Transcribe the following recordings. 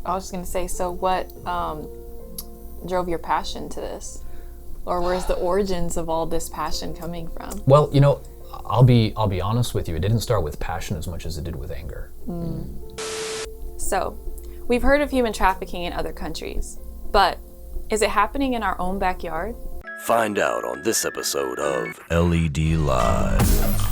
I was just going to say, so what drove your passion to this? Or where's the origins of all this passion coming from? Well, I'll be honest with you. It didn't start with passion as much as it did with anger. So, we've heard of human trafficking in other countries, but is it happening in our own backyard? Find out on this episode of LED Live.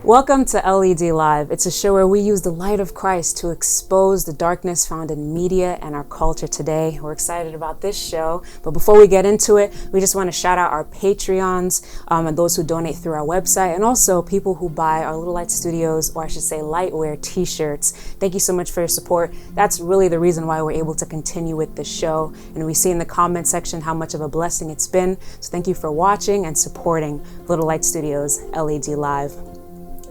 Welcome to LED Live. It's a show where we use the light of Christ to expose the darkness found in media and our culture today. We're excited about this show, but before we get into it, we just want to shout out our Patreons and those who donate through our website, and also people who buy our Little Light Studios, or I should say Lightwear t-shirts. Thank you so much for your support. That's really the reason why we're able to continue with the show, and we see in the comment section how much of a blessing it's been. So thank you for watching and supporting Little Light Studios LED Live.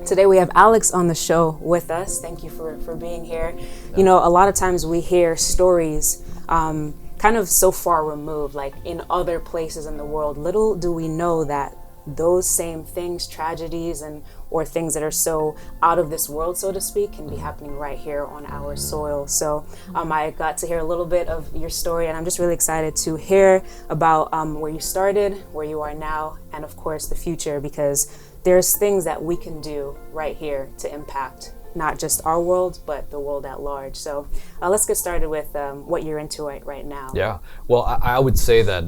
Today we have Alex on the show with us. Thank you for being here. Yeah. You know, a lot of times we hear stories kind of so far removed, like in other places in the world. Little do we know that those same things, tragedies or things that are so out of this world, so to speak, can be happening right here on our soil. So I got to hear a little bit of your story, and I'm just really excited to hear about where you started, where you are now, and of course the future, because there's things that we can do right here to impact not just our world, but the world at large. So let's get started with what you're into right now. Yeah, well, I would say that,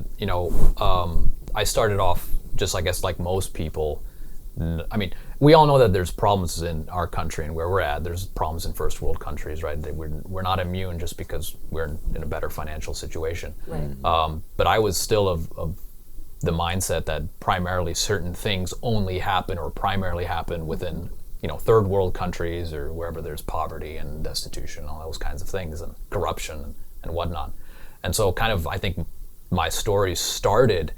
I started off just, I guess, like most people. I mean, we all know that there's problems in our country and where we're at. There's problems in first world countries, right? We're not immune just because we're in a better financial situation. Right. But I was still of the mindset that primarily certain things only happen or primarily happen within, third world countries or wherever there's poverty and destitution, all those kinds of things, and corruption and whatnot. And so kind of, I think my story started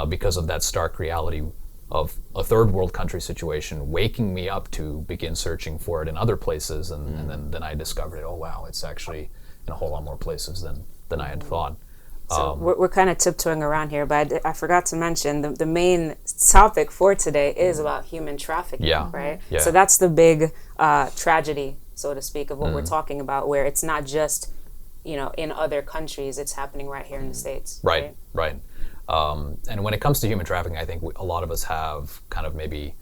because of that stark reality of a third world country situation waking me up to begin searching for it in other places. And then I discovered it. Oh, wow, it's actually in a whole lot more places than I had thought. So we're kind of tiptoeing around here, but I forgot to mention the main topic for today is about human trafficking, right? Yeah. So that's the big tragedy, so to speak, of what we're talking about, where it's not just, in other countries, it's happening right here in the States. Right. And when it comes to human trafficking, I think a lot of us have kind of maybe,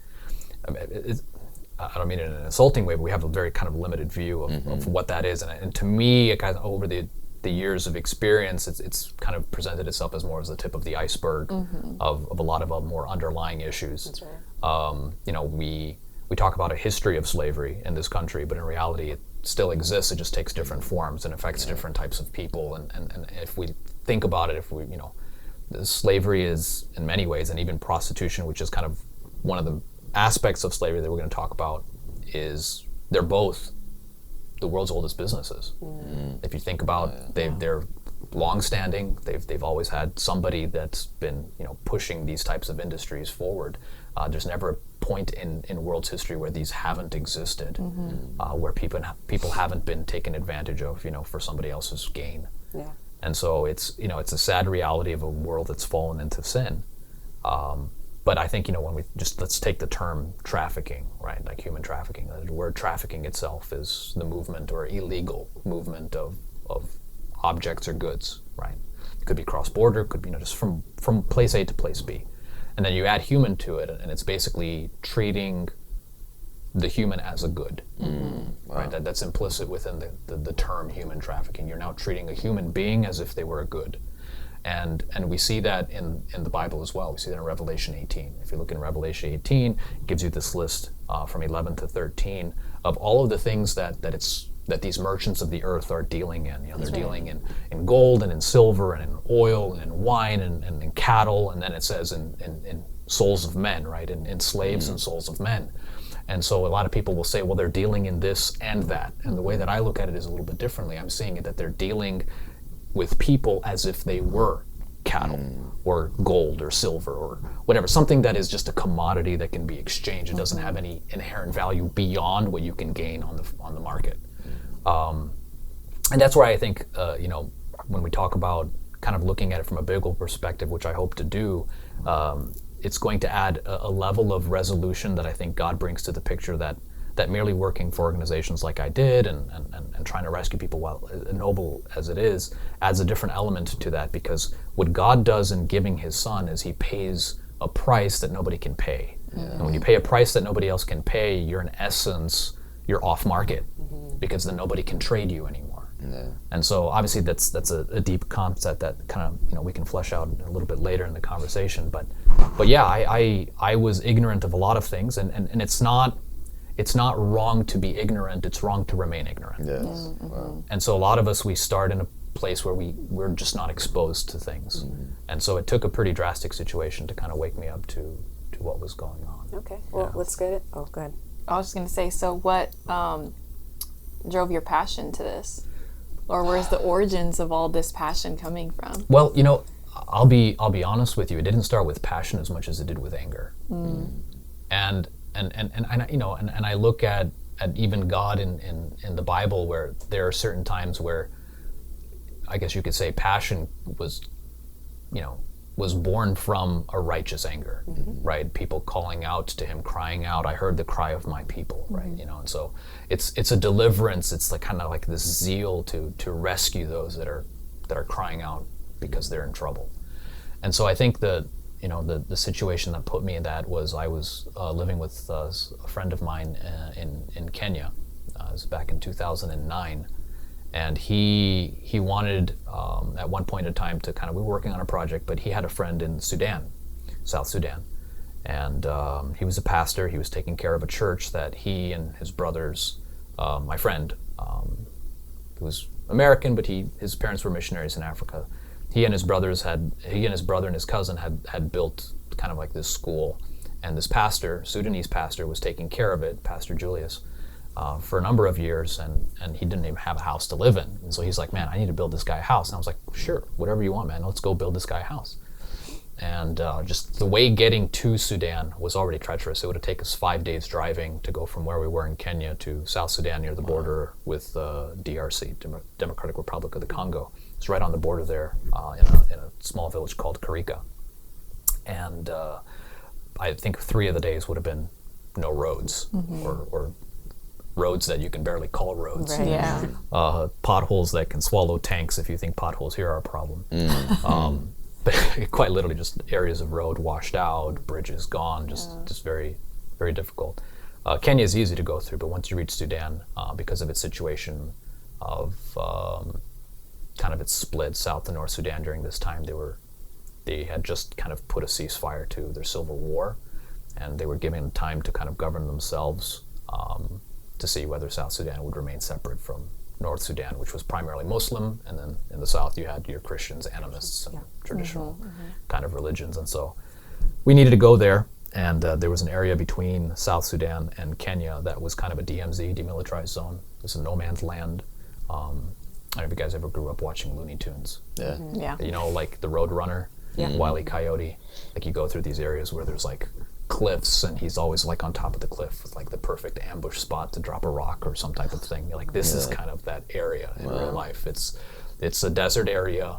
I don't mean it in an insulting way, but we have a very kind of limited view of what that is. And to me, it kind of, over the years of experience, it's kind of presented itself as more as the tip of the iceberg of a lot of more underlying issues. That's right. We talk about a history of slavery in this country, but in reality it still exists. It just takes different forms and affects different types of people. And if we think about it, slavery is in many ways, and even prostitution, which is kind of one of the aspects of slavery that we're going to talk about, is they're both the world's oldest businesses. If you think about, they're long-standing. They've always had somebody that's been pushing these types of industries forward. There's never a point in world's history where these haven't existed, where people haven't been taken advantage of for somebody else's gain. Yeah. And so it's it's a sad reality of a world that's fallen into sin. But I think, when let's take the term trafficking, right? Like human trafficking. The word trafficking itself is the movement or illegal movement of objects or goods, right? It could be cross-border, it could be just from place A to place B. And then you add human to it, and it's basically treating the human as a good, right? That's implicit within the term human trafficking. You're now treating a human being as if they were a good. And we see that in the Bible as well. We see that in Revelation 18. If you look in Revelation 18, it gives you this list from 11 to 13 of all of the things that these merchants of the earth are dealing in. They're dealing in gold and in silver and in oil and in wine and in cattle. And then it says in souls of men, right? In slaves and souls of men. And so a lot of people will say, well, they're dealing in this and that. And the way that I look at it is a little bit differently. I'm seeing it that they're dealing with people as if they were cattle or gold or silver or whatever, something that is just a commodity that can be exchanged. It doesn't have any inherent value beyond what you can gain on the market. And that's why I think, when we talk about kind of looking at it from a biblical perspective, which I hope to do, it's going to add a level of resolution that I think God brings to the picture that merely working for organizations like I did and trying to rescue people, while noble as it is, adds a different element to that, because what God does in giving his son is he pays a price that nobody can pay. And when you pay a price that nobody else can pay, you're in essence, you're off market, because then nobody can trade you anymore. And so obviously that's a deep concept that kind of, we can flesh out a little bit later in the conversation. But yeah, I was ignorant of a lot of things, and it's not wrong to be ignorant, it's wrong to remain ignorant. Yes. Wow. And so a lot of us, we start in a place where we're just not exposed to things. And so it took a pretty drastic situation to kind of wake me up to what was going on. Okay, well, let's get it. Oh, go ahead. I was just going to say, so what drove your passion to this? Or where's the origins of all this passion coming from? Well, I'll be honest with you. It didn't start with passion as much as it did with anger. And I look at even God in the Bible, where there are certain times where I guess you could say passion was born from a righteous anger, right? People calling out to him, crying out, "I heard the cry of my people," right? And so it's a deliverance. It's like kind of like this zeal to rescue those that are crying out because they're in trouble. And so I think the situation that put me in that was I was living with a friend of mine in Kenya. It was back in 2009. And he wanted, at one point in time, we were working on a project, but he had a friend in Sudan, South Sudan. And he was a pastor. He was taking care of a church that he and his brothers, my friend, who was American, but his parents were missionaries in Africa. He and his brother and his cousin had built kind of like this school. And this pastor, Sudanese pastor, was taking care of it, Pastor Julius, for a number of years, and he didn't even have a house to live in. And so he's like, "Man, I need to build this guy a house." And I was like, "Sure, whatever you want, man. Let's go build this guy a house." And just the way getting to Sudan was already treacherous. It would have taken us 5 days driving to go from where we were in Kenya to South Sudan, near the border with DRC, Democratic Republic of the Congo. It's right on the border there, in a small village called Karika. And I think 3 of the days would have been no roads, or roads that you can barely call roads. Right. Yeah. Potholes that can swallow tanks if you think potholes here are a problem. But quite literally just areas of road washed out, bridges gone, just very, very difficult. Kenya is easy to go through, but once you reach Sudan, because of its situation of kind of its split, South and North Sudan during this time, they had just kind of put a ceasefire to their civil war, and they were given time to kind of govern themselves, to see whether South Sudan would remain separate from North Sudan, which was primarily Muslim, and then in the South you had your Christians, animists, and traditional kind of religions. And so we needed to go there, and there was an area between South Sudan and Kenya that was kind of a DMZ, demilitarized zone. It was a no man's land. I don't know if you guys ever grew up watching Looney Tunes. Yeah. Like the Road Runner, Wile E. Coyote. Like you go through these areas where there's like cliffs, and he's always like on top of the cliff with like the perfect ambush spot to drop a rock or some type of thing. You're like, this is kind of that area in real life. It's a desert area.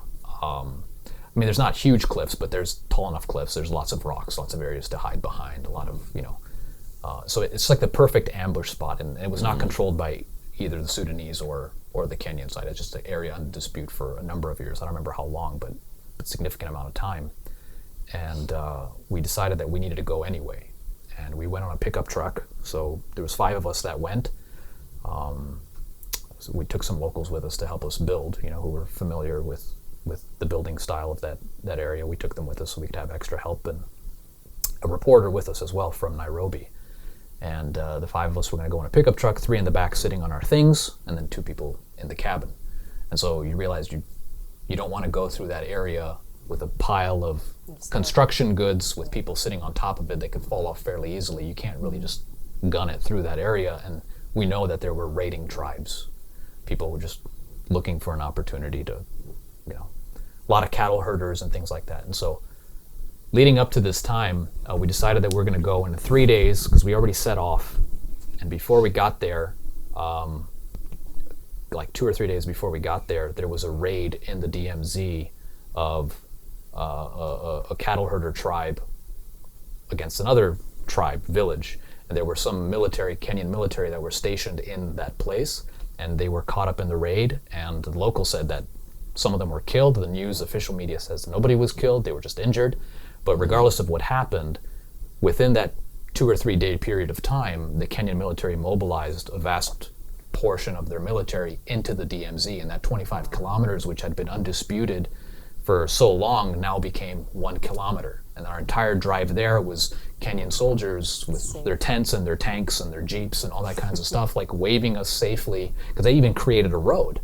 There's not huge cliffs, but there's tall enough cliffs. There's lots of rocks, lots of areas to hide behind, a lot of, so it's like the perfect ambush spot, and it was not controlled by either the Sudanese or the Kenyan side. It's just an area under dispute for a number of years. I don't remember how long, but a significant amount of time. And we decided that we needed to go anyway. And we went on a pickup truck. So there was 5 of us that went. So we took some locals with us to help us build, who were familiar with the building style of that area. We took them with us so we could have extra help, and a reporter with us as well from Nairobi. And the 5 of us were going to go in a pickup truck, 3 in the back sitting on our things, and then 2 people in the cabin. And so you realize you don't want to go through that area with a pile of construction goods with people sitting on top of it that could fall off fairly easily. You can't really just gun it through that area. And we know that there were raiding tribes. People were just looking for an opportunity to, a lot of cattle herders and things like that. And so leading up to this time, we decided that we're going to go in 3 days, because we already set off. And before we got there, like 2 or 3 days before we got there, there was a raid in the DMZ of a cattle herder tribe against another tribe village, and there were some Kenyan military that were stationed in that place, and they were caught up in the raid, and the local said that some of them were killed. The news official media says nobody was killed, they were just injured. But regardless of what happened, within that 2 or 3 day period of time, the Kenyan military mobilized a vast portion of their military into the DMZ, and that 25 kilometers, which had been undisputed for so long, now became 1 kilometer. And our entire drive there was Kenyan soldiers with their tents and their tanks and their jeeps and all that kinds of stuff, like waving us safely, because they even created a road.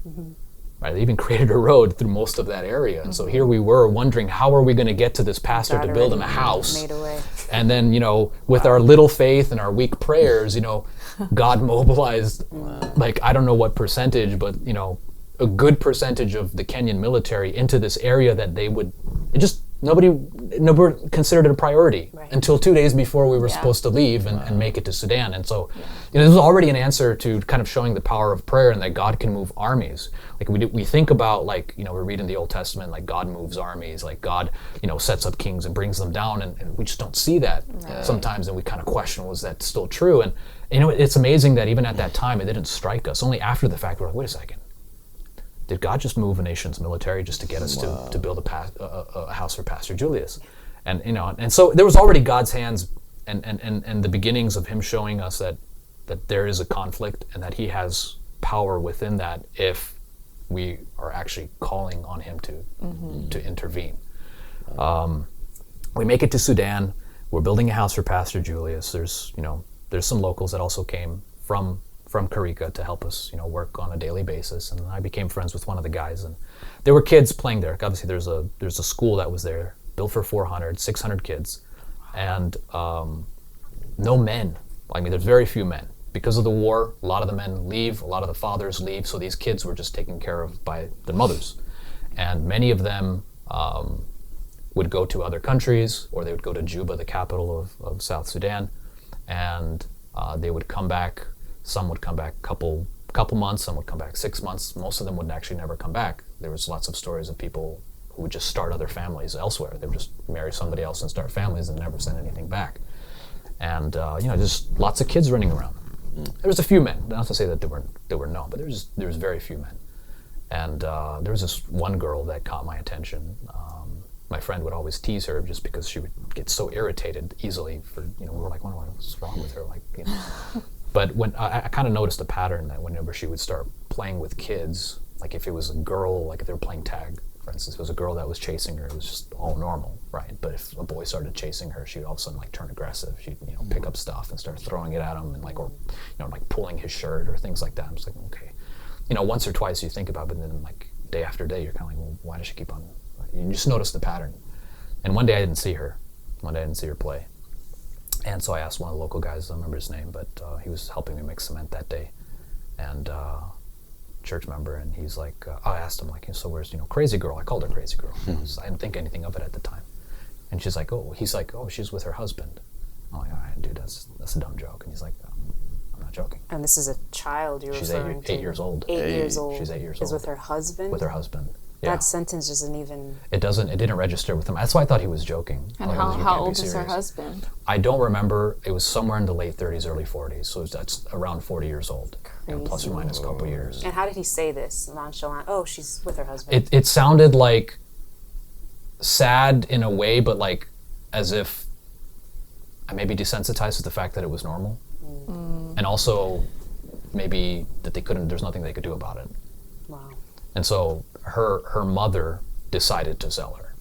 Right, they even created a road through most of that area. And so here we were wondering, how are we going to get to this pastor to build him a house? Made a way. And then, with our little faith and our weak prayers, God mobilized, like, I don't know what percentage, but, a good percentage of the Kenyan military into this area that nobody considered it a priority until 2 days before we were supposed to leave and make it to Sudan. And so this was already an answer to kind of showing the power of prayer and that God can move armies. Like we think about, like, we read in the Old Testament, like God moves armies, like God, sets up kings and brings them down, and we just don't see that sometimes, and we kind of question, was that still true? And it's amazing that even at that time it didn't strike us. Only after the fact we're like, wait a second. Did God just move a nation's military just to get us to build a house for Pastor Julius? And and so there was already God's hands and the beginnings of him showing us that there is a conflict and that he has power within that if we are actually calling on him to intervene. We make it to Sudan. We're building a house for Pastor Julius. There's some locals that also came from Karika to help us, work on a daily basis. And I became friends with one of the guys, and there were kids playing there. Obviously there's a school that was there, built for 600 kids, and no men. I mean, there's very few men. Because of the war, a lot of the men leave, a lot of the fathers leave, so these kids were just taken care of by their mothers. And many of them would go to other countries, or they would go to Juba, the capital of South Sudan, and they would come back. Some would come back couple months, some would come back 6 months. Most of them would actually never come back. There was lots of stories of people who would just start other families elsewhere. They would just marry somebody else and start families and never send anything back. And just lots of kids running around. There was a few men, not to say that there were none, but there was very few men. And there was this one girl that caught my attention. My friend would always tease her just because she would get so irritated easily. We were like, what's wrong with her? But when I kind of noticed a pattern that whenever she would start playing with kids, like if it was a girl, like if they were playing tag, for instance, if it was a girl that was chasing her, it was just all normal, right? But if a boy started chasing her, she'd all of a sudden turn aggressive. She'd pick up stuff and start throwing it at him, and or pulling his shirt or things like that. I'm just like, okay, once or twice you think about it, but then day after day you're kind of like, well, why does she keep on? You just notice the pattern. And one day I didn't see her. One day I didn't see her play. And so I asked one of the local guys, I don't remember his name, but he was helping me make cement that day, and church member, and he's like, I asked him, so where's, Crazy Girl? I called her Crazy Girl. I didn't think anything of it at the time. And he's like, she's with her husband. I'm like, all right, dude, that's a dumb joke. And he's like, I'm not joking. And this is a child you're referring to? She's 8 years old. 8 years old. She's 8 years old. Is with her husband? With her husband. Yeah. That sentence doesn't even... It didn't register with him. That's why I thought he was joking. And how old is her husband? I don't remember. It was somewhere in the late 30s, early 40s. So that's around 40 years old. Plus or minus a couple years. And how did he say this? Nonchalant. Oh, she's with her husband. It sounded like sad in a way, but as if I maybe desensitized to the fact that it was normal. And also maybe that there's nothing they could do about it. Wow. And so her mother decided to sell her.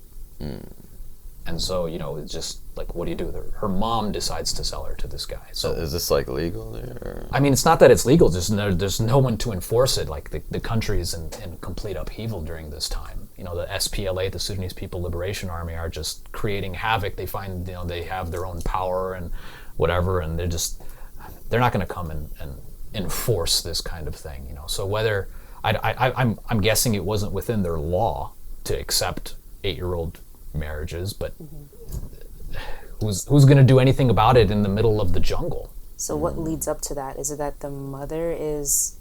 And so, it's just what do you do? Her mom decides to sell her to this guy. So is this legal there? I mean, it's not that it's legal, just there's no one to enforce it. The country is in complete upheaval during this time. The SPLA, the Sudanese People Liberation Army, are just creating havoc. They find, they have their own power and whatever, and they're not going to come and enforce this kind of thing. So whether I'm guessing it wasn't within their law to accept 8-year-old marriages, but who's going to do anything about it in the middle of the jungle? So what leads up to that? Is it that the mother is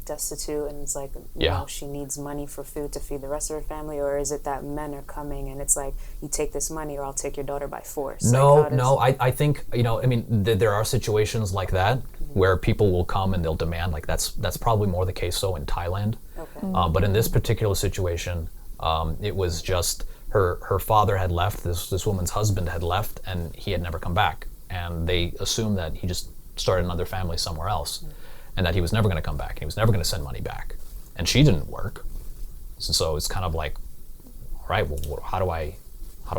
destitute, and it's like, you Yeah. know, she needs money for food to feed the rest of her family? Or is it that men are coming and it's like, you take this money or I'll take your daughter by force? No, I think, you know, I mean, there are situations like that where people will come and they'll demand, like that's probably more the case so in Thailand. Okay. But in this particular situation, it was just her father had left, this woman's husband had left, and he had never come back. And they assumed that he just started another family somewhere else, and that he was never going to come back, and he was never going to send money back. And she didn't work. So it's kind of like, all right, well, how do I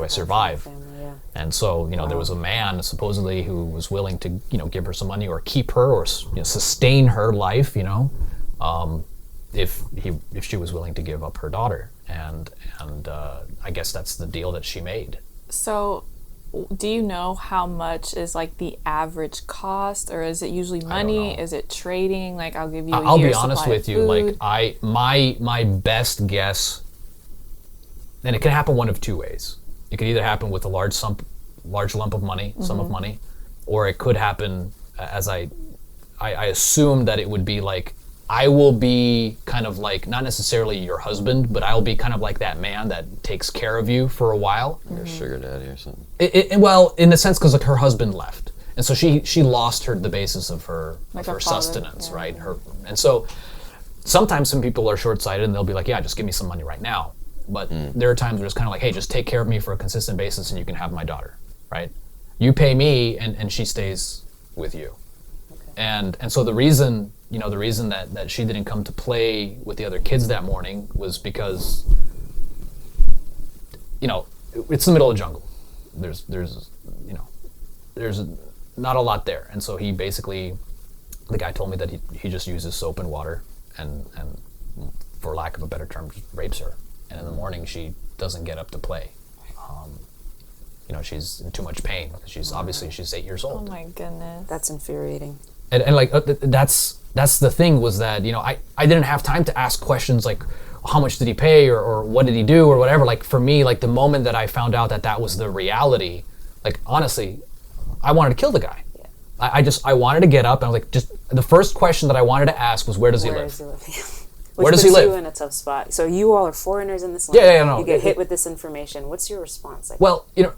survive? Family, yeah. And so, you know, there was a man supposedly who was willing to, you know, give her some money or keep her or, you know, sustain her life, you know, if she was willing to give up her daughter. And I guess that's the deal that she made. So, do you know how much is like the average cost, or is it usually money? Is it trading? Like, I'll give you I'll be year's honest supply with of you, food. like my best guess, and it can happen one of two ways. It could either happen with a large lump of money, sum of money, or it could happen as I assume that it would be like, I will be kind of like, not necessarily your husband, but I'll be kind of like that man that takes care of you for a while. Like a sugar daddy or something. Well, in a sense, because like her husband left, and so she lost the basis of her Like of a her father, sustenance, yeah. right? And so sometimes some people are short-sighted and they'll be like, yeah, just give me some money right now. But there are times where it's kind of like, hey, just take care of me for a consistent basis and you can have my daughter, right? You pay me and she stays with you. Okay. And so the reason that she didn't come to play with the other kids that morning was because, you know, it's the middle of the jungle. There's not a lot there. And so he basically, the guy told me that he just uses soap and water and for lack of a better term, just rapes her. And in the morning, she doesn't get up to play. You know, she's in too much pain. She's 8 years Oh old. my goodness. That's infuriating. And like, that's the thing, was that, you know, I didn't have time to ask questions like, how much did he pay or what did he do or whatever. Like, for me, like, the moment that I found out that was the reality, like, honestly, I wanted to kill the guy. Yeah. I wanted to get up and I was like, just the first question that I wanted to ask was, where does he live? Which Where does he puts live? you in a tough spot. So you all are foreigners in this land. Yeah, no. You get hit with this information. What's your response? Like, well, you know,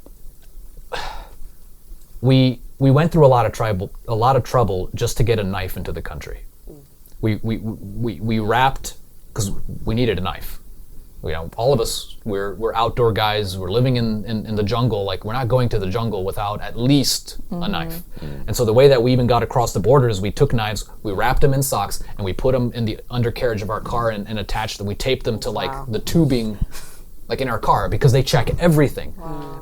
we went through a lot of trouble just to get a knife into the country. We wrapped because we needed a knife. You know, all of us, we're outdoor guys. We're living in the jungle. Like, we're not going to the jungle without at least a knife. And so the way that we even got across the border is we took knives, we wrapped them in socks, and we put them in the undercarriage of our car and attached them. We taped them to like the tubing, like in our car, because they check everything.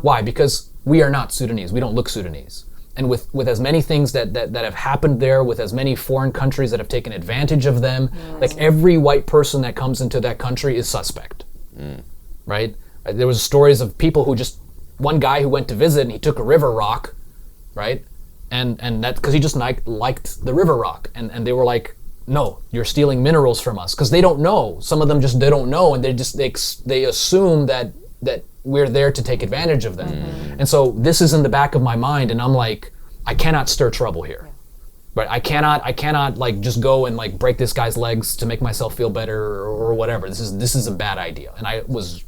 Why? Because we are not Sudanese. We don't look Sudanese. And with as many things that have happened there, with as many foreign countries that have taken advantage of them, like, every white person that comes into that country is suspect. Right? There was stories of people who just, one guy who went to visit and he took a river rock, right? And that, because he just liked the river rock. And they were like, no, you're stealing minerals from us. Because they don't know. Some of them they don't know, and they assume that we're there to take advantage of them. And so this is in the back of my mind, and I'm like, I cannot stir trouble here. But I cannot like just go and like break this guy's legs to make myself feel better or whatever. This is a bad idea. And I was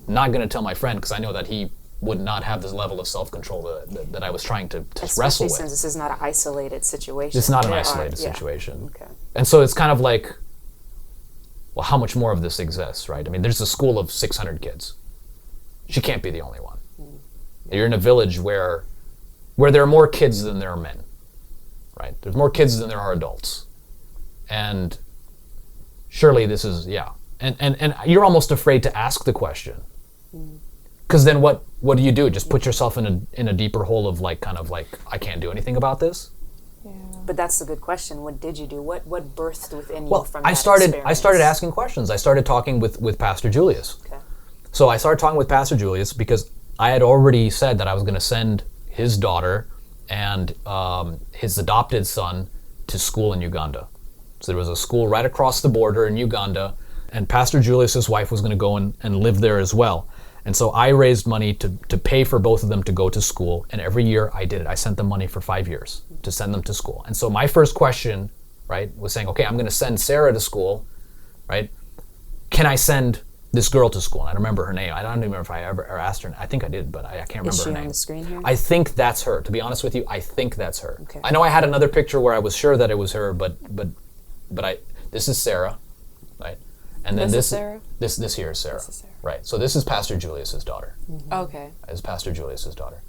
not going to tell my friend, because I know that he would not have this level of self-control that I was trying to wrestle with. Since this is not an isolated situation. It's not an isolated situation. Okay. And so it's kind of like, well, how much more of this exists, right? I mean, there's a school of 600 kids. She can't be the only one. You're in a village where there are more kids than there are men, right? There's more kids than there are adults. And surely this is, And you're almost afraid to ask the question. Because then what do you do? Just put yourself in a deeper hole of like, kind of like, I can't do anything about this? Yeah. But that's the good question. What did you do? What birthed within you from that I started asking questions. I started talking with Pastor Julius. Okay. So I started talking with Pastor Julius because I had already said that I was going to send his daughter and his adopted son to school in Uganda. So there was a school right across the border in Uganda, and Pastor Julius's wife was going to go and live there as well. And so I raised money to pay for both of them to go to school, and every year I did it. I sent them money for 5 years to send them to school. And so my first question, right, was saying, okay, I'm going to send Sarah to school, right? Can I send this girl to school? And I don't remember her name. I don't even remember if I ever asked her. I think I did, but I can't remember her name. Is she on the screen here? I think that's her. To be honest with you, I think that's her. Okay. I know I had another picture where I was sure that it was her, but this is Sarah, right? And then This is Sarah? This here is Sarah. This is Sarah. Right. So this is Pastor Julius's daughter. Okay. Is Pastor Julius's daughter.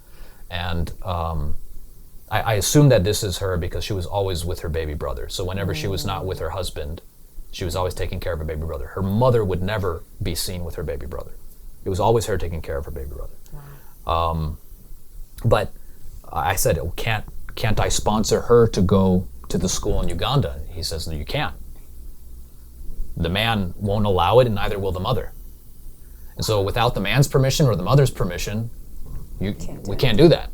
And I assume that this is her because she was always with her baby brother. So whenever she was not with her husband, she was always taking care of her baby brother. Her mother would never be seen with her baby brother. It was always her taking care of her baby brother. Wow. But I said, oh, can't I sponsor her to go to the school in Uganda? And he says, no, you can't. The man won't allow it, and neither will the mother. And so without the man's permission or the mother's permission, we can't do that.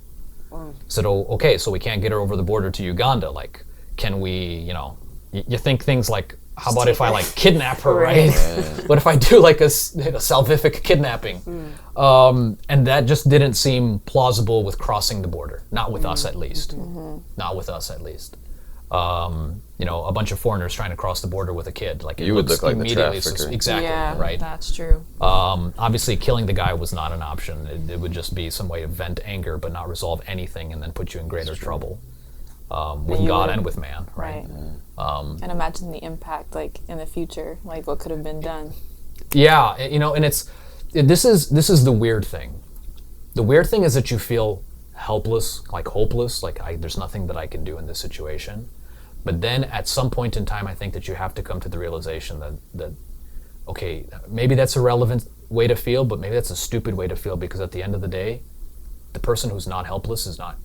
Wow. So okay, so we can't get her over the border to Uganda. Like, can we, you think things like, how about if I like kidnap her, right? What if I do like a salvific kidnapping? And that just didn't seem plausible with crossing the border. Not with us, at least. Not with us, at least. A bunch of foreigners trying to cross the border with a kid. Like, you would look like the trafficker. Exactly, Yeah, right? that's true. Obviously, killing the guy was not an option. It would just be some way to vent anger, but not resolve anything, and then put you in greater trouble with God and with man, right? And imagine the impact, like in the future, like what could have been done. Yeah, and this is the weird thing. The weird thing is that you feel helpless, like hopeless, like there's nothing that I can do in this situation. But then at some point in time, I think that you have to come to the realization that okay, maybe that's a relevant way to feel, but maybe that's a stupid way to feel, because at the end of the day, the person who's not helpless is not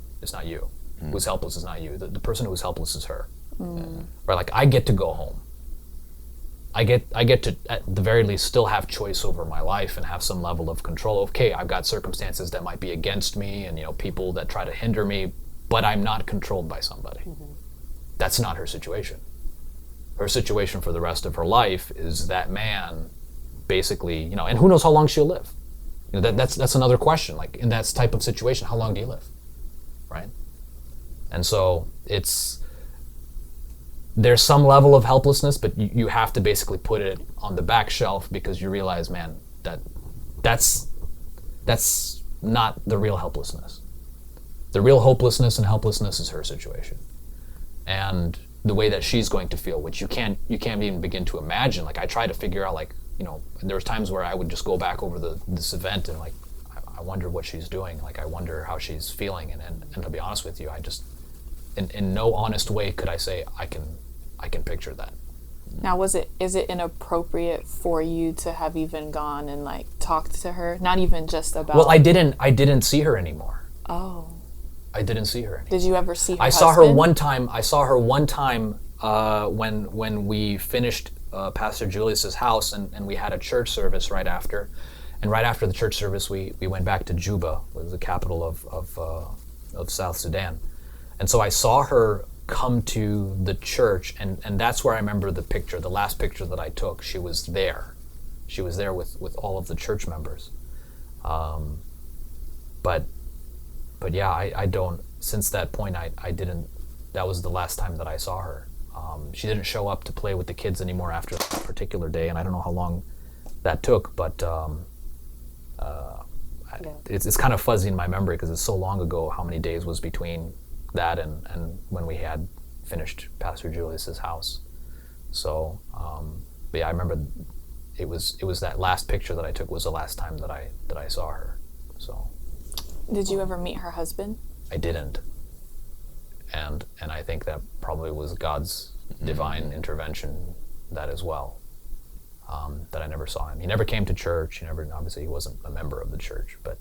you. Who's helpless is not you. The person who's helpless is her. Right? Like, I get to go home. I get to, at the very least, still have choice over my life and have some level of control. Okay, I've got circumstances that might be against me and people that try to hinder me, but I'm not controlled by somebody. That's not her situation. Her situation for the rest of her life is that man, basically, and who knows how long she'll live. That's another question. Like, in that type of situation, how long do you live, right? And so there's some level of helplessness, but you have to basically put it on the back shelf, because you realize, man, that's not the real helplessness. The real hopelessness and helplessness is her situation, and the way that she's going to feel, which you can't even begin to imagine. Like, I try to figure out, like, there was times where I would just go back over this event and, like, I wonder what she's doing. Like, I wonder how she's feeling, and to be honest with you, I just, in no honest way could I say I can picture that. Now, is it inappropriate for you to have even gone and like talked to her? Not even just about. Well, I didn't see her anymore. Oh. I didn't see her anymore. Did you ever see her? I saw her one time when we finished Pastor Julius's house, and we had a church service right after. And right after the church service, we went back to Juba, which was the capital of South Sudan. And so I saw her come to the church, and that's where I remember the last picture that I took. She was there. She was there with all of the church members. But yeah, I don't, since that point, I didn't, that was the last time that I saw her. She didn't show up to play with the kids anymore after that particular day, and I don't know how long that took, but it's kind of fuzzy in my memory, because it's so long ago how many days was between that and when we had finished Pastor Julius's house. So, but yeah, I remember it was that last picture that I took was the last time that I saw her. So. Did you ever meet her husband? I didn't, and I think that probably was God's divine intervention, that as well. That I never saw him. He never came to church. Obviously he wasn't a member of the church, but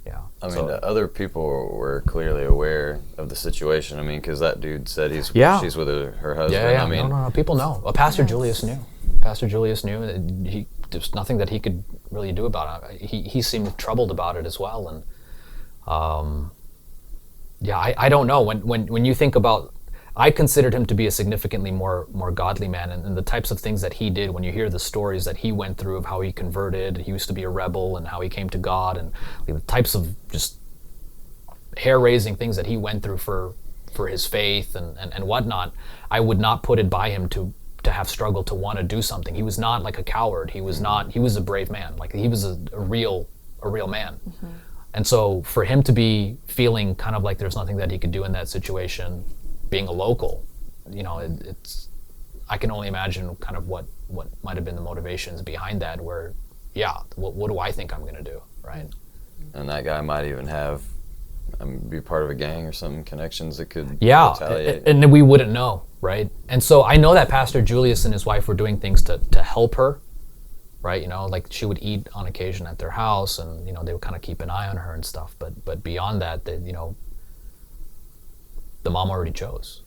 yeah. I mean, other people were clearly aware of the situation. I mean, because that dude said she's with her husband. Yeah. I mean, no, people know. Well, Pastor Julius knew. Pastor Julius knew. There's nothing that he could really do about it. He seemed troubled about it as well, and I don't know. When you think about, I considered him to be a significantly more godly man, and the types of things that he did. When you hear the stories that he went through of how he converted, he used to be a rebel, and how he came to God, and the types of just hair-raising things that he went through for for his faith and whatnot, I would not put it by him to have struggled to want to do something. He was not like a coward. He was a brave man. Like he was a real man. Mm-hmm. And so for him to be feeling kind of like there's nothing that he could do in that situation, being a local, you know, it's I can only imagine kind of what might have been the motivations behind that, where, yeah, what do I think I'm going to do, right? And that guy might even have be part of a gang or some connections that could retaliate. And then we wouldn't know, right? And so I know that Pastor Julius and his wife were doing things to help her, right? You know, like she would eat on occasion at their house, and you know they would kind of keep an eye on her and stuff. But beyond that, you know, the mom already chose.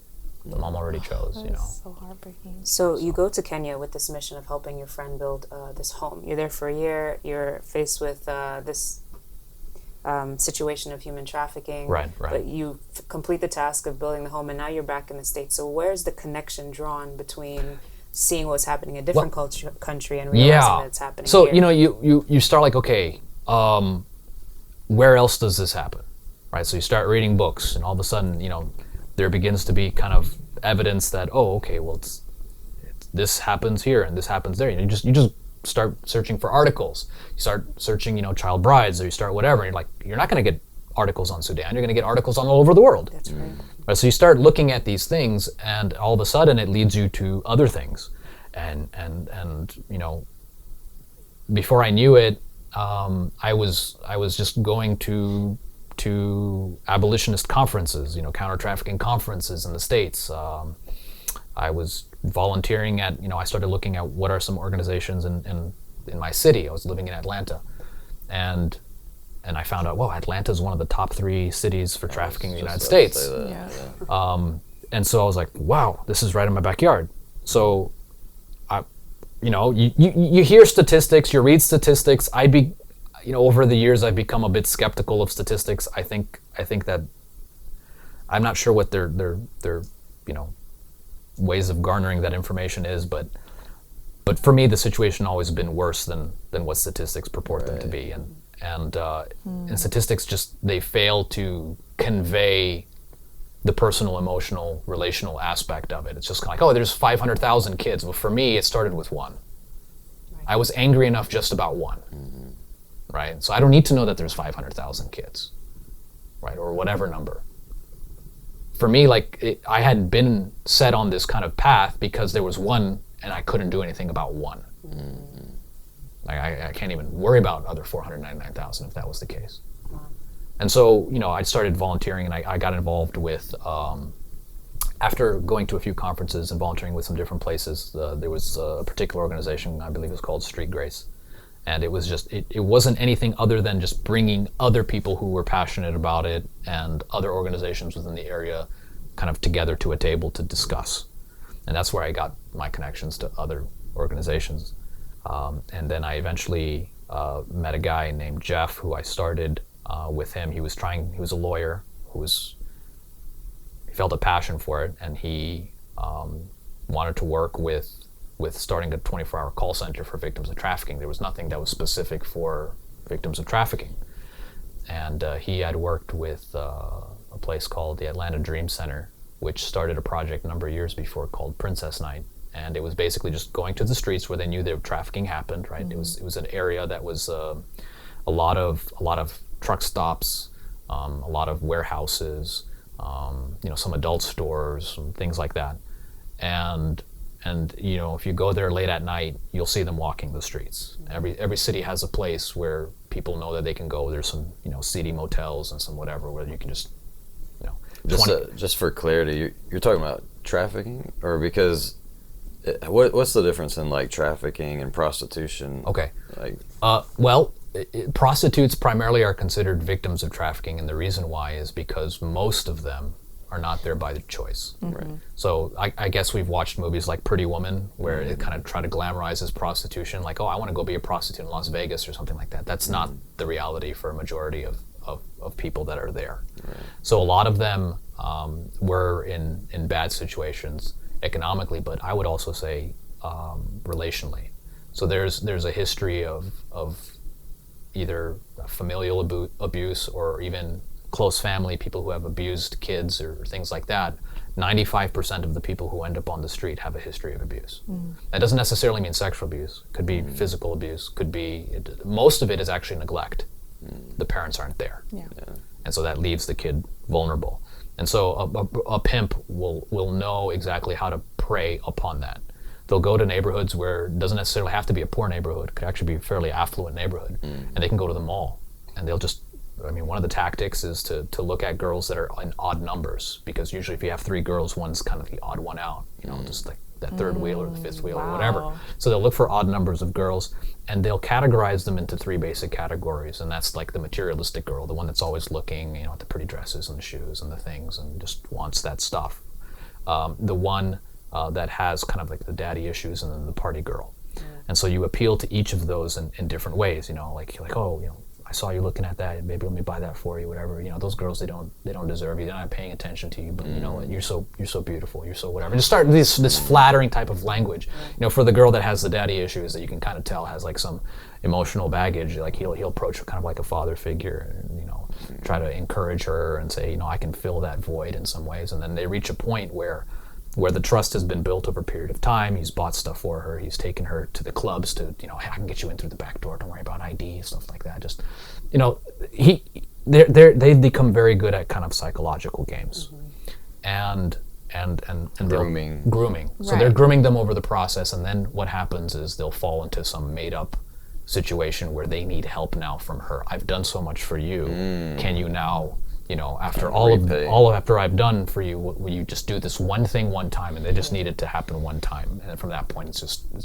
The mom already chose, you know. So heartbreaking. So you go to Kenya with this mission of helping your friend build this home. You're there for a year. You're faced with this situation of human trafficking. Right. But you complete the task of building the home, and now you're back in the States. So where's the connection drawn between seeing what's happening in a different country and realizing that it's happening so here? You know, you start like, okay, where else does this happen, right? So you start reading books, and all of a sudden, you know, there begins to be kind of evidence that, oh, okay, well, it's this happens here and this happens there. You just start searching for articles. You start searching, you know, child brides, or you start whatever. And you're like, you're not going to get articles on Sudan. You're going to get articles on all over the world. That's right. Right. So you start looking at these things, and all of a sudden it leads you to other things, and you know, before I knew it, I was just going to abolitionist conferences, you know, counter-trafficking conferences in the States. I was volunteering at, you know, I started looking at what are some organizations in my city. I was living in Atlanta, and I found out, Atlanta is one of the top 3 cities for trafficking in the United States. And so I was like, wow, this is right in my backyard. So, you know, you hear statistics, you read statistics. You know, over the years, I've become a bit skeptical of statistics. I think that I'm not sure what their you know, ways of garnering that information is, but for me, the situation always been worse than what statistics purport them to be, and statistics just, they fail to convey the personal, emotional, relational aspect of it. It's just kind of like, oh, there's 500,000 kids. Well, for me, it started with 1. Right. I was angry enough just about 1. Mm-hmm. Right? So I don't need to know that there's 500,000 kids, right? Or whatever number. For me, like, I hadn't been set on this kind of path because there was 1 and I couldn't do anything about 1. Mm-hmm. Like, I can't even worry about other 499,000 if that was the case. Wow. And so, you know, I started volunteering, and I got involved with, after going to a few conferences and volunteering with some different places, there was a particular organization, I believe it was called Street Grace. And it was just, it wasn't anything other than just bringing other people who were passionate about it and other organizations within the area kind of together to a table to discuss. And that's where I got my connections to other organizations. And then I eventually met a guy named Jeff, who I started with him. He was a lawyer he felt a passion for it, and he wanted to work with starting a 24-hour call center for victims of trafficking. There was nothing that was specific for victims of trafficking. And he had worked with a place called the Atlanta Dream Center, which started a project a number of years before called Princess Night. And it was basically just going to the streets where they knew that trafficking happened, right? Mm-hmm. It was an area that was a lot of truck stops, a lot of warehouses, you know, some adult stores, some things like that. And you know, if you go there late at night, you'll see them walking the streets. Every city has a place where people know that they can go. There's some, you know, seedy motels and some whatever where you can just, you know. Just for clarity, you're talking about trafficking, or because what's the difference in like trafficking and prostitution? Okay. Prostitutes primarily are considered victims of trafficking, and the reason why is because most of them are not there by their choice. Mm-hmm. Right. So I guess we've watched movies like Pretty Woman, where it kind of try to glamorizes prostitution, like, oh, I want to go be a prostitute in Las Vegas or something like that. That's not the reality for a majority of people that are there. Right. So a lot of them were in bad situations economically, but I would also say relationally. So there's a history of either familial abuse or even close family, people who have abused kids or things like that, 95% of the people who end up on the street have a history of abuse. That doesn't necessarily mean sexual abuse. Could be physical abuse. Could be, most of it is actually neglect. The parents aren't there. Yeah. And so that leaves the kid vulnerable. And so a pimp will know exactly how to prey upon that. They'll go to neighborhoods where it doesn't necessarily have to be a poor neighborhood. It could actually be a fairly affluent neighborhood. And they can go to the mall. And they'll just, I mean, one of the tactics is to look at girls that are in odd numbers, because usually if you have 3 girls, one's kind of the odd one out, you know, just like that third wheel or the fifth wheel or whatever. So they'll look for odd numbers of girls, and they'll categorize them into 3 basic categories. And that's like the materialistic girl, the one that's always looking, you know, at the pretty dresses and the shoes and the things and just wants that stuff. The one that has kind of like the daddy issues, and then the party girl. And so you appeal to each of those in different ways, you know, like, oh, you know, I saw you looking at that, maybe let me buy that for you, whatever. You know, those girls, they don't deserve you. They're not paying attention to you, but you know what? You're so beautiful. You're so whatever. Just start this flattering type of language. You know, for the girl that has the daddy issues that you can kind of tell has like some emotional baggage, like he'll approach her kind of like a father figure, and you know, try to encourage her and say, you know, I can fill that void in some ways. And then they reach a point where the trust has been built over a period of time. He's bought stuff for her. He's taken her to the clubs to, you know, hey, I can get you in through the back door. Don't worry about ID, stuff like that. Just, you know, they become very good at kind of psychological games, and grooming. So they're grooming them over the process, and then what happens is they'll fall into some made up situation where they need help now from her. I've done so much for you. Can you now? You know, after after I've done for you, will you just do this one thing one time? And they just need it to happen one time, and from that point, it's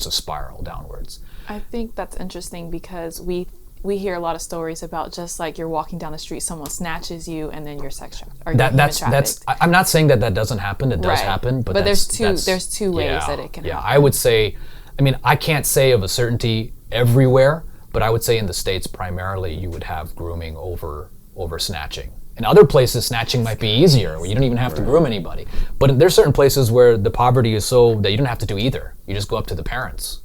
a spiral downwards. I think that's interesting because we hear a lot of stories about just like you're walking down the street, someone snatches you, and then you're sex trafficked or that's. I'm not saying that doesn't happen. It does happen, but there's two ways that it can happen. I would say, I mean, I can't say of a certainty everywhere, but I would say in the States primarily you would have grooming over snatching. In other places, snatching might be easier, where you don't even have to groom anybody. But there's certain places where the poverty is so that you don't have to do either. You just go up to the parents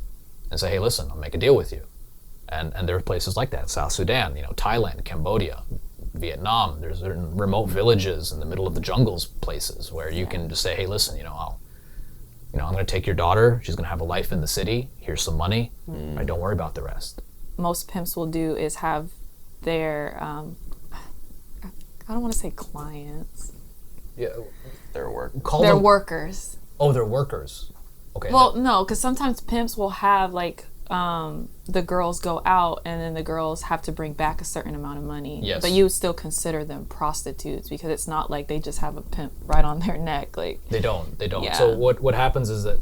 and say, hey, listen, I'll make a deal with you. And there are places like that, South Sudan, you know, Thailand, Cambodia, Vietnam. There's certain remote villages in the middle of the jungles places where you can just say, hey, listen, you know, I'm going to take your daughter. She's going to have a life in the city. Here's some money. Right, don't worry about the rest. Most pimps will do is have their... I don't want to say clients. Yeah, they're workers. They're workers. Oh, they're workers. Okay. Well, no, because sometimes pimps will have like the girls go out, and then the girls have to bring back a certain amount of money. Yes. But you would still consider them prostitutes because it's not like they just have a pimp right on their neck. Like they don't. Yeah. So what happens is that,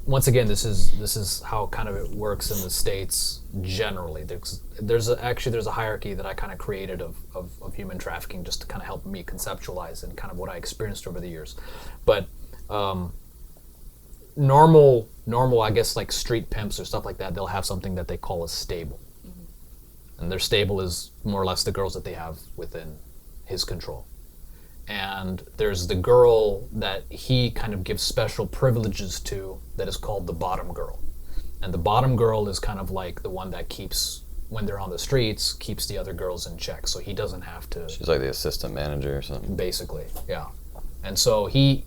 once again, this is how kind of it works in the States generally. There's a hierarchy that I kind of created of human trafficking just to kind of help me conceptualize and kind of what I experienced over the years. But normal, I guess, like street pimps or stuff like that, they'll have something that they call a stable. And their stable is more or less the girls that they have within his control. And there's the girl that he kind of gives special privileges to that is called the bottom girl. And the bottom girl is kind of like the one that keeps, when they're on the streets, keeps the other girls in check. So he doesn't have to... She's like the assistant manager or something. Basically, yeah. And so he,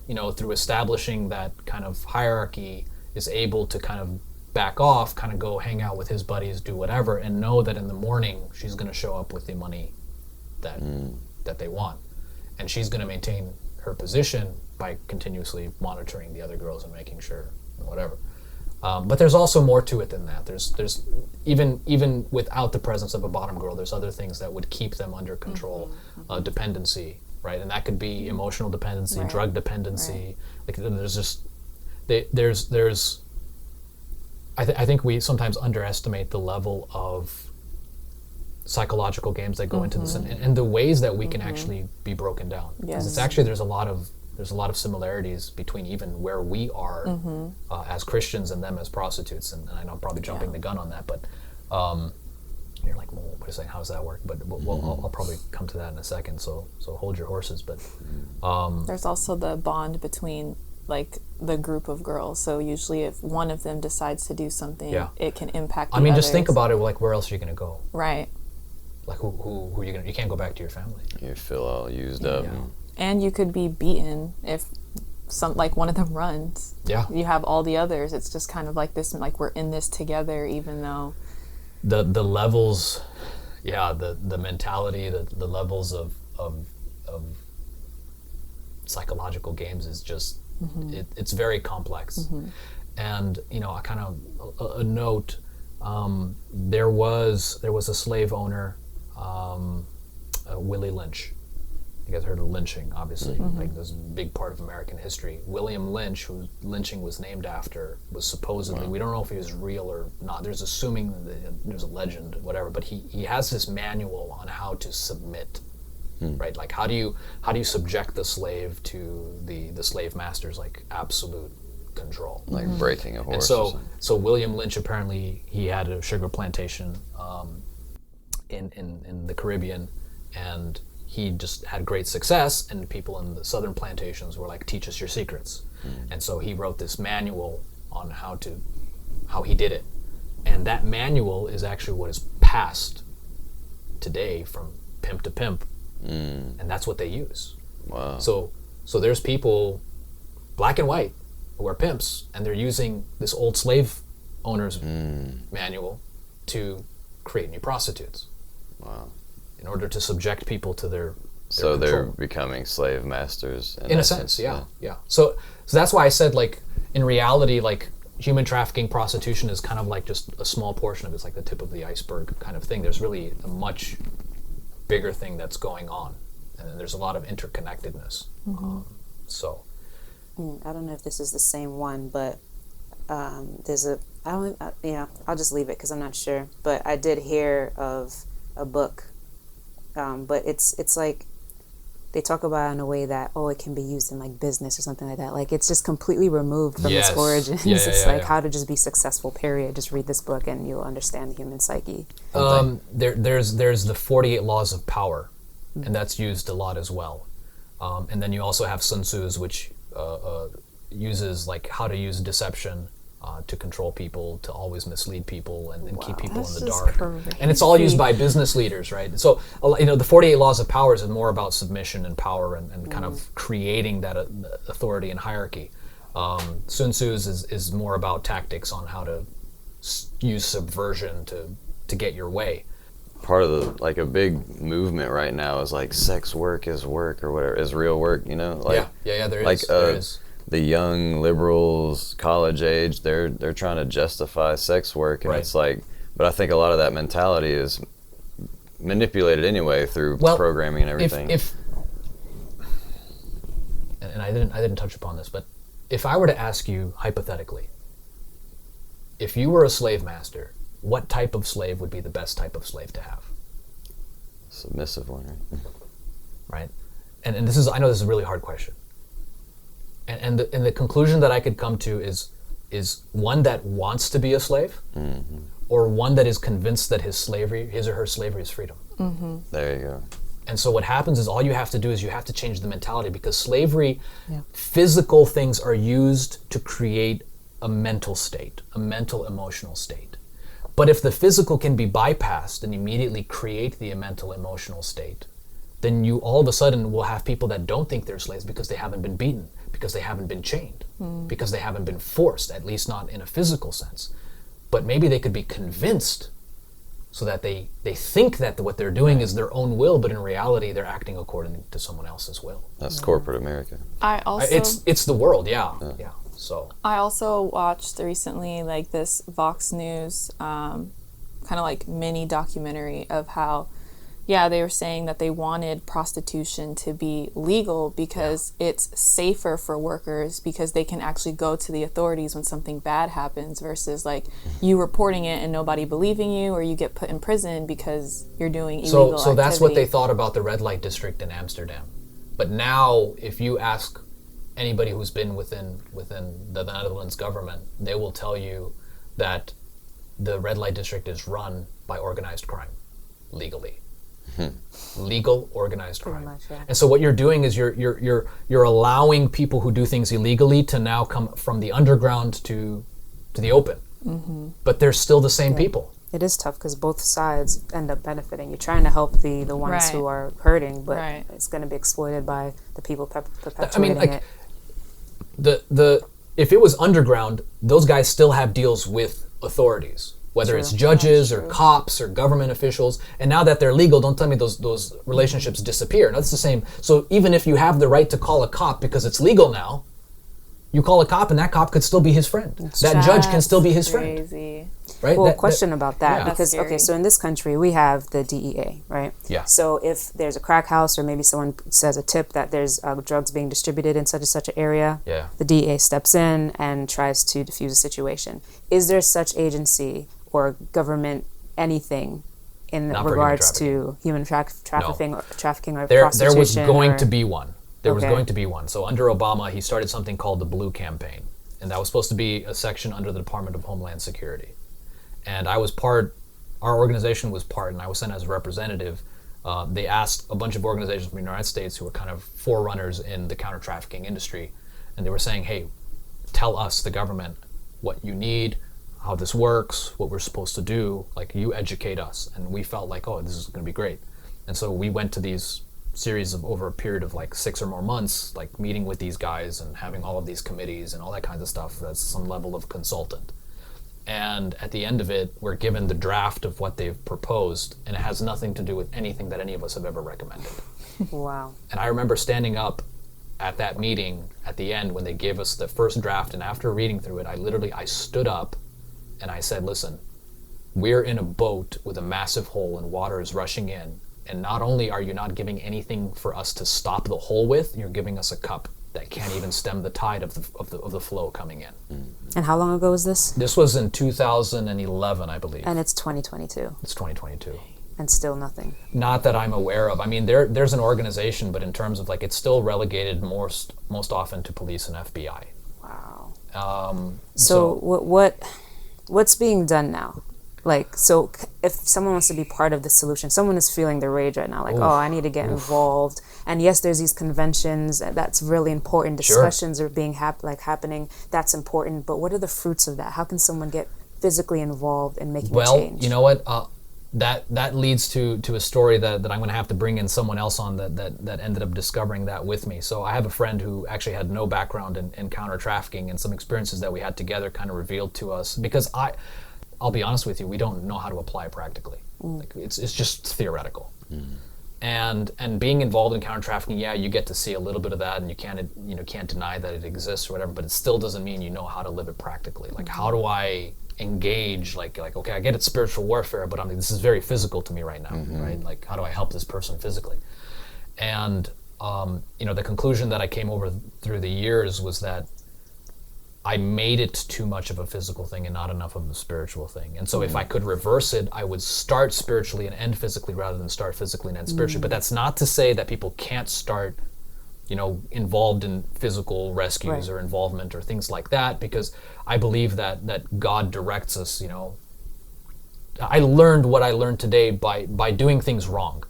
you know, through establishing that kind of hierarchy, is able to kind of back off, kind of go hang out with his buddies, do whatever, and know that in the morning she's going to show up with the money that they want. And she's going to maintain her position by continuously monitoring the other girls and making sure, whatever. But there's also more to it than that. There's even without the presence of a bottom girl, there's other things that would keep them under control. Dependency, right? And that could be emotional dependency, drug dependency. Like I think we sometimes underestimate the level of psychological games that go into this, and the ways that we can actually be broken down. Because it's actually there's a lot of similarities between even where we are as Christians and them as prostitutes. And I know I'm probably jumping the gun on that, but you're like, well, wait a second, how does that work? But I'll probably come to that in a second. So hold your horses. But there's also the bond between like the group of girls. So usually if one of them decides to do something, it can impact the I mean, others. just think about it, like where else are you going to go? Right. Like who you gonna? You can't go back to your family. You feel all used up. Yeah. And you could be beaten if like one of them runs. Yeah. You have all the others. It's just kind of like this, like we're in this together, even though the levels, the mentality, the levels of psychological games is just it's very complex. And I kind of a note. There was a slave owner, Willie Lynch. You guys heard of lynching, obviously. Like this is a big part of American history. William Lynch, who lynching was named after, was supposedly, we don't know if he was real or not. There's assuming that there's a legend, whatever, but he has this manual on how to submit, right? Like how do you subject the slave to the slave master's like absolute control. Like breaking a horse. And so William Lynch, apparently he had a sugar plantation in the Caribbean, and he just had great success, and people in the southern plantations were like, teach us your secrets. And so he wrote this manual on how he did it. And that manual is actually what is passed today from pimp to pimp. And that's what they use. Wow. So there's people, black and white, who are pimps, and they're using this old slave owner's manual to create new prostitutes. Wow. In order to subject people to their So control. they're becoming slave masters. In a sense, yeah. So that's why I said, like, in reality, like, human trafficking, prostitution is kind of like just a small portion of it. It's like the tip of the iceberg kind of thing. There's really a much bigger thing that's going on, and there's a lot of interconnectedness. I don't know if this is the same one, but there's I'll just leave it because I'm not sure. But I did hear of a book, but it's like they talk about it in a way that it can be used in like business or something like that. Like it's just completely removed from its origins. It's like how to just be successful. Period. Just read this book and you'll understand the human psyche. There's the 48 laws of power, and that's used a lot as well. And then you also have Sun Tzu's, which uses like how to use deception to control people, to always mislead people and keep people in the dark. Crazy. And it's all used by business leaders, right? So the 48 laws of power is more about submission and power and kind of creating that authority and hierarchy. Sun Tzu's is more about tactics on how to use subversion to get your way. Part of the like a big movement right now is like sex work is work or whatever is real work, Like, there is. The young liberals, college age, they're trying to justify sex work, and it's like, but I think a lot of that mentality is manipulated anyway through programming and everything. And I didn't touch upon this, but if I were to ask you hypothetically, if you were a slave master, what type of slave would be the best type of slave to have? Submissive one, right? Right? And I know this is a really hard question. And the conclusion that I could come to is one that wants to be a slave, or one that is convinced that his or her slavery is freedom. There you go. And so what happens is all you have to do is you have to change the mentality, because slavery, physical things are used to create a mental state, a mental emotional state. But if the physical can be bypassed and immediately create the mental emotional state, then you all of a sudden will have people that don't think they're slaves because they haven't been beaten, because they haven't been chained, because they haven't been forced, at least not in a physical sense. But maybe they could be convinced so that they think that what they're doing is their own will, but in reality they're acting according to someone else's will. That's corporate America. It's the world, yeah. So I also watched recently like this Vox News kind of like mini documentary of how they were saying that they wanted prostitution to be legal because it's safer for workers, because they can actually go to the authorities when something bad happens, versus like you reporting it and nobody believing you, or you get put in prison because you're doing illegal So that's what they activity. thought about the red light district in Amsterdam. But now if you ask anybody who's been within the Netherlands government, they will tell you that the red light district is run by organized crime, legally. Legal organized crime. much, yeah. And so what you're doing is you're allowing people who do things illegally to now come from the underground to the open. But they're still the same people. It is tough because both sides end up benefiting. You're trying to help the ones who are hurting, but it's going to be exploited by the people perpetuating it. If it was underground, those guys still have deals with authorities, whether it's judges or cops or government officials. And now that they're legal, don't tell me those relationships disappear. No, it's the same. So even if you have the right to call a cop because it's legal now, you call a cop and that cop could still be his friend. That judge can still be his friend. Right? Well, question about that, because, okay, so in this country, we have the DEA, right? Yeah. So if there's a crack house or maybe someone says a tip that there's drugs being distributed in such and such an area, the DEA steps in and tries to diffuse a situation. Is there such agency or government anything in regards to human trafficking or prostitution? There was going to be one. There was going to be one. So under Obama, he started something called the Blue Campaign. And that was supposed to be a section under the Department of Homeland Security. And I was our organization was part, and I was sent as a representative. They asked a bunch of organizations from the United States who were kind of forerunners in the counter-trafficking industry. And they were saying, hey, tell us, the government, what you need, how this works, what we're supposed to do. Like, you educate us. And we felt like, oh, this is going to be great. And so we went to these series of over a period of like 6 or more months, like meeting with these guys and having all of these committees and all that kind of stuff. That's some level of consultant. And at the end of it, we're given the draft of what they've proposed, and it has nothing to do with anything that any of us have ever recommended. Wow. And I remember standing up at that meeting at the end when they gave us the first draft, and after reading through it, I stood up and I said, listen, we're in a boat with a massive hole and water is rushing in, and not only are you not giving anything for us to stop the hole with, you're giving us a cup that can't even stem the tide of the flow coming in. And how long ago was this? This was in 2011, I believe. And it's 2022. It's 2022. And still nothing. Not that I'm aware of. I mean, there's an organization, but in terms of like, it's still relegated most often to police and FBI. Wow. So what's being done now? Like, so if someone wants to be part of the solution, someone is feeling the rage right now, like, I need to get involved. And yes, there's these conventions, that's really important. Discussions are being happening. That's important. But what are the fruits of that? How can someone get physically involved in making a change? Well, you know what? That leads to a story that I'm going to have to bring in someone else on that ended up discovering that with me. So I have a friend who actually had no background in counter trafficking, and some experiences that we had together kind of revealed to us, because I'll be honest with you, we don't know how to apply it practically. Like, it's just theoretical. And being involved in counter trafficking, you get to see a little bit of that, and you can't deny that it exists or whatever, but it still doesn't mean you know how to live it practically. Like, how do I engage? Like okay, I get it's spiritual warfare, but this is very physical to me right now, right? Like, how do I help this person physically? And the conclusion that I came over through the years was that I made it too much of a physical thing and not enough of a spiritual thing. And so if I could reverse it, I would start spiritually and end physically rather than start physically and end spiritually. But that's not to say that people can't start, involved in physical rescues or involvement or things like that, because I believe that God directs us, I learned what I learned today by doing things wrong.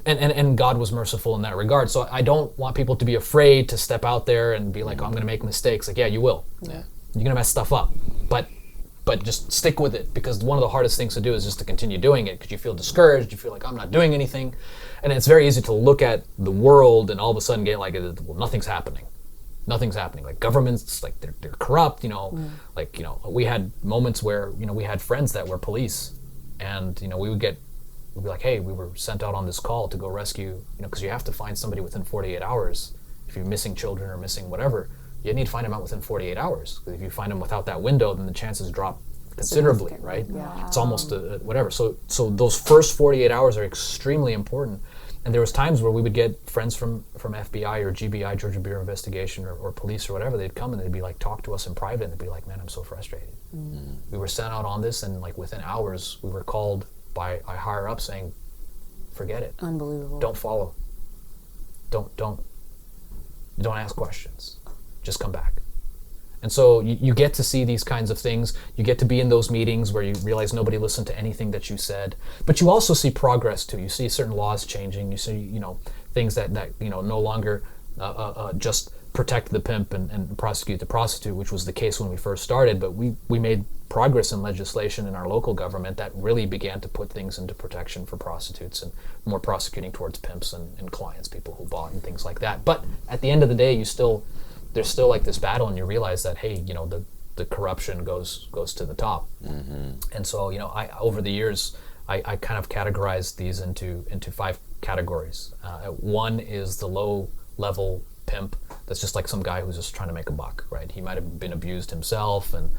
And God was merciful in that regard. So I don't want people to be afraid to step out there and be like, I'm going to make mistakes. Like, you will. Yeah. You're going to mess stuff up. But just stick with it, because one of the hardest things to do is just to continue doing it, because you feel discouraged. You feel like, I'm not doing anything. And it's very easy to look at the world and all of a sudden get like, well, nothing's happening. Nothing's happening. Like, governments, like, they're corrupt, Like, we had moments where, we had friends that were police, and, we'd be like, hey, we were sent out on this call to go rescue, because you have to find somebody within 48 hours. If you're missing children or missing whatever, you need to find them out within 48 hours. Because if you find them without that window, then the chances drop considerably, right? Yeah. It's almost whatever. So those first 48 hours are extremely important. And there was times where we would get friends from FBI or GBI, Georgia Bureau of Investigation, or police or whatever. They'd come and they'd be like, talk to us in private, and they'd be like, man, I'm so frustrated. We were sent out on this, and like within hours, we were called by a higher up saying, forget it. Unbelievable. Don't follow. Don't ask questions. Just come back. And so you get to see these kinds of things. You get to be in those meetings where you realize nobody listened to anything that you said. But you also see progress too. You see certain laws changing. You see, things that no longer just protect the pimp and prosecute the prostitute, which was the case when we first started, but we made progress in legislation in our local government that really began to put things into protection for prostitutes and more prosecuting towards pimps and clients, people who bought and things like that. But at the end of the day, there's still like this battle, and you realize that, hey, the corruption goes to the top. And so, over the years, I kind of categorized these into 5 categories. One is the low level pimp. That's just like some guy who's just trying to make a buck, right? He might have been abused himself, and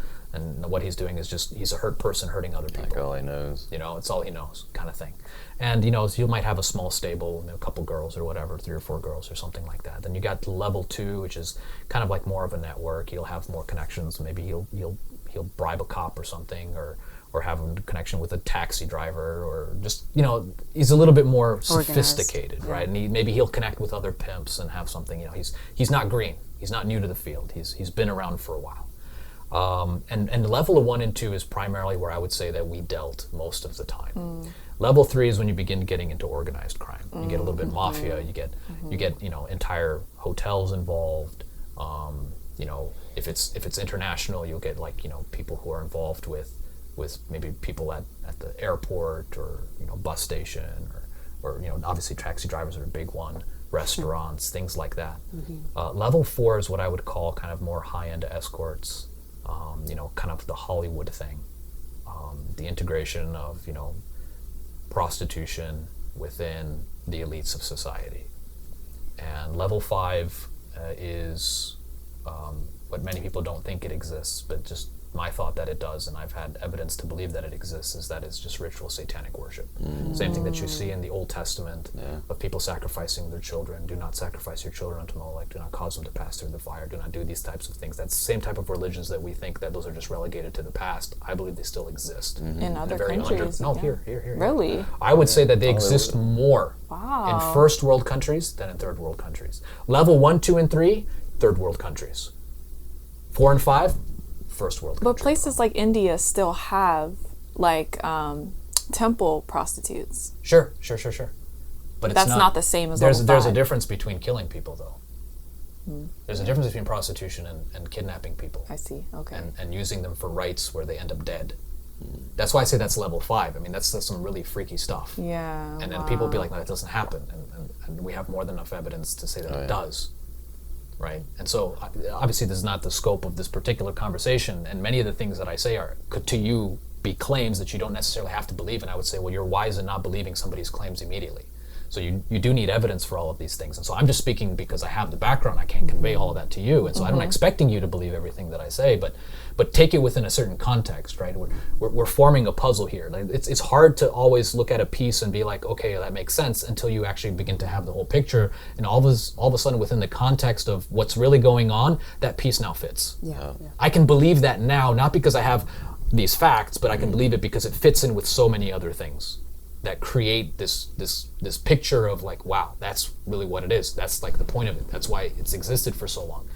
what he's doing is just, he's a hurt person hurting other people. Like all he knows. It's all he knows, kind of thing. And, so you might have a small stable, a couple girls or whatever, 3 or 4 girls or something like that. Then you got level 2, which is kind of like more of a network. He'll have more connections. Maybe he'll bribe a cop or something, or have a connection with a taxi driver, or just, he's a little bit more sophisticated, right? And maybe he'll connect with other pimps and have something, he's not green. He's not new to the field. He's been around for a while. And level of 1 and 2 is primarily where I would say that we dealt most of the time. Level 3 is when you begin getting into organized crime. You get a little bit mafia. You get entire hotels involved. If it's international, you'll get people who are involved with maybe people at the airport, or bus station, or obviously taxi drivers are a big one. Restaurants, things like that. Level 4 is what I would call kind of more high-end escorts. Kind of the Hollywood thing, the integration of, prostitution within the elites of society. And level 5 is what many people don't think it exists, but just my thought that it does, and I've had evidence to believe that it exists, is that it's just ritual satanic worship. Same thing that you see in the Old Testament of people sacrificing their children. Do not sacrifice your children unto Molech. Do not cause them to pass through the fire. Do not do these types of things. That's the same type of religions that we think that those are just relegated to the past. I believe they still exist. In other countries. Here. Really? I would say that they exist more in first world countries than in third world countries. Level 1, 2, and 3, third world countries. 4 and 5, first world countries. But places like India still have temple prostitutes. Sure. But that's not the same as there's a difference between killing people, though. There's a difference between prostitution and kidnapping people. I see. Okay. And using them for rites where they end up dead. That's why I say that's level 5. I mean, that's some really freaky stuff. Yeah. And then people will be like, no, that doesn't happen. And we have more than enough evidence to say that it does. Right? And so, obviously, this is not the scope of this particular conversation, and many of the things that I say could to you be claims that you don't necessarily have to believe, and I would say, well, you're wise in not believing somebody's claims immediately. So you do need evidence for all of these things. And so I'm just speaking because I have the background. I can't convey all of that to you. And so I'm not expecting you to believe everything that I say, but take it within a certain context, right? We're forming a puzzle here. Like it's hard to always look at a piece and be like, okay, that makes sense, until you actually begin to have the whole picture. And all of a sudden, within the context of what's really going on, that piece now fits. Yeah. I can believe that now, not because I have these facts, but I can believe it because it fits in with so many other things that create this picture of like, wow, that's really what it is. That's like the point of it. That's why it's existed for so long.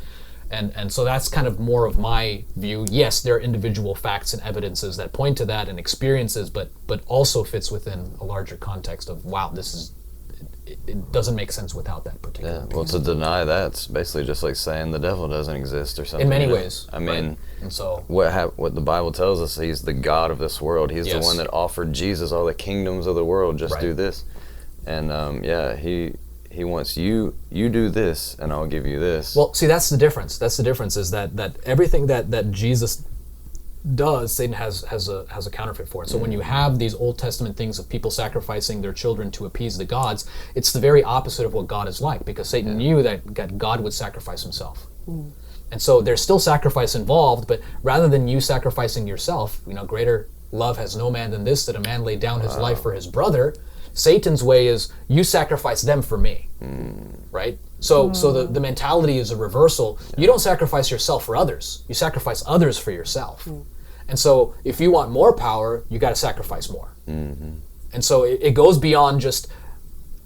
And so that's kind of more of my view. Yes, there are individual facts and evidences that point to that and experiences, but also fits within a larger context of, wow, it doesn't make sense without that particular piece. Well, to deny that's basically just like saying the devil doesn't exist or something. In many ways. I mean, right? And so what the Bible tells us, he's the God of this world. He's the one that offered Jesus all the kingdoms of the world. Just do this. And he wants you do this and I'll give you this. Well, see, that's the difference. That's the difference, is that everything that Jesus does, Satan has a counterfeit for it. So when you have these Old Testament things of people sacrificing their children to appease the gods, it's the very opposite of what God is like, because Satan knew that God would sacrifice himself. And so there's still sacrifice involved, but rather than you sacrificing yourself, greater love has no man than this, that a man lay down his life for his brother. Satan's way is, you sacrifice them for me, right? So the mentality is a reversal. You don't sacrifice yourself for others. You sacrifice others for yourself. And so if you want more power, you got to sacrifice more. And so it goes beyond just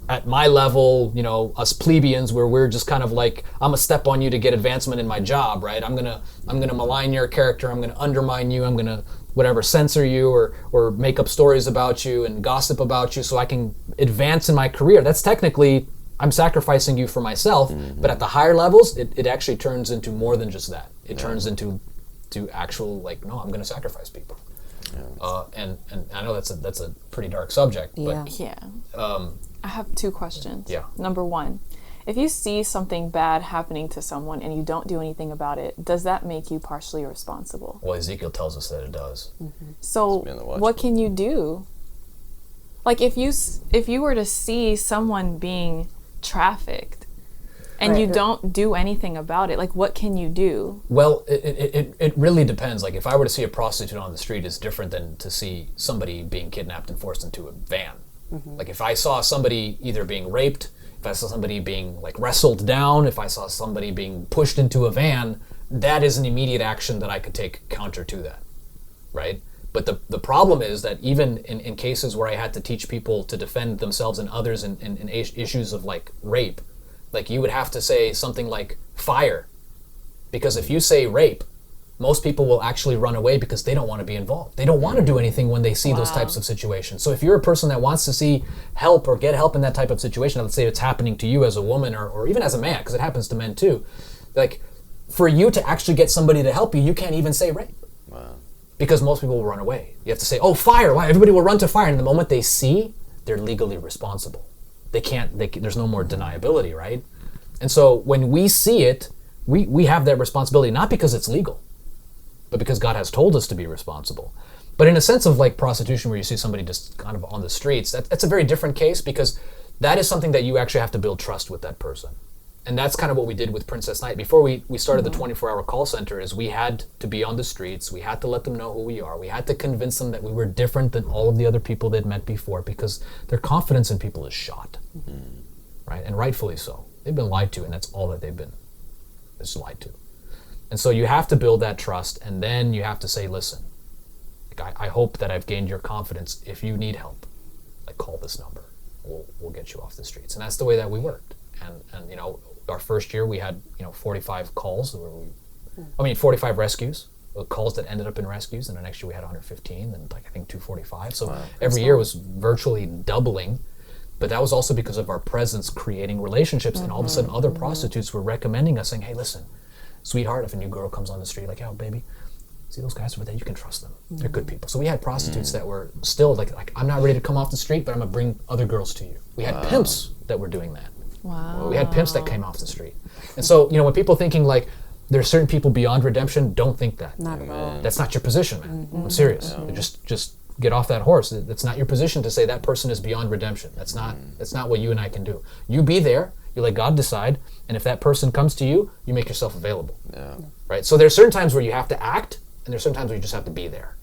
at my level, us plebeians, where we're just kind of like, I'm gonna step on you to get advancement in my job, right? I'm gonna malign your character. I'm gonna undermine you. I'm gonna censor you or make up stories about you and gossip about you so I can advance in my career. That's technically, I'm sacrificing you for myself. But at the higher levels, it actually turns into more than just that. It turns into actual, like, no, I'm going to sacrifice people. And I know that's a pretty dark subject. But I have 2 questions. Yeah. Number 1, if you see something bad happening to someone and you don't do anything about it, does that make you partially responsible? Well, Ezekiel tells us that it does. So what can you do? Like, if you were to see someone being trafficked and you don't do anything about it, like, what can you do? Well, it really depends. Like, if I were to see a prostitute on the street, it's different than to see somebody being kidnapped and forced into a van. Like, if I saw somebody either being raped, if I saw somebody being, like, wrestled down, if I saw somebody being pushed into a van, that is an immediate action that I could take counter to that, right? But the problem is that even in cases where I had to teach people to defend themselves and others in issues of, like, rape, like, you would have to say something like fire. Because if you say rape, most people will actually run away because they don't want to be involved. They don't want to do anything when they see those types of situations. So if you're a person that wants to see help or get help in that type of situation, let's say it's happening to you as a woman or even as a man, because it happens to men too, like, for you to actually get somebody to help you, you can't even say rape. Wow. Because most people will run away. You have to say, oh, fire, why? Everybody will run to fire. And the moment they see, they're legally responsible. There's no more deniability, right? And so when we see it, we have that responsibility, not because it's legal, but because God has told us to be responsible. But in a sense of, like, prostitution, where you see somebody just kind of on the streets, that's a very different case, because that is something that you actually have to build trust with that person. And that's kind of what we did with Princess Night. Before we started the 24-hour call center, is we had to be on the streets. We had to let them know who we are. We had to convince them that we were different than all of the other people they'd met before, because their confidence in people is shot, right? And rightfully so. They've been lied to, and that's all that they've been, is lied to. And so you have to build that trust, and then you have to say, listen, like, I hope that I've gained your confidence. If you need help, like, call this number. We'll get you off the streets. And that's the way that we worked. And you know, our first year we had, 45 calls, 45 rescues, calls that ended up in rescues, and the next year we had 115, and, like, I think 245. So every year was virtually doubling. But that was also because of our presence creating relationships, and all of a sudden other prostitutes were recommending us, saying, hey, listen, sweetheart, if a new girl comes on the street, like, oh, baby, see those guys over there, you can trust them. They're good people. So we had prostitutes that were still like, I'm not ready to come off the street, but I'm going to bring other girls to you. We had pimps that were doing that. Wow. We had pimps that came off the street. And so, when people thinking, like, there's certain people beyond redemption, don't think that. Not at all. That's not your position, man. I'm serious. Just get off that horse. It's not your position to say that person is beyond redemption. That's not what you and I can do. You be there. You let God decide, and if that person comes to you, you make yourself available. Yeah. Right? So there's certain times where you have to act, and there's certain times where you just have to be there.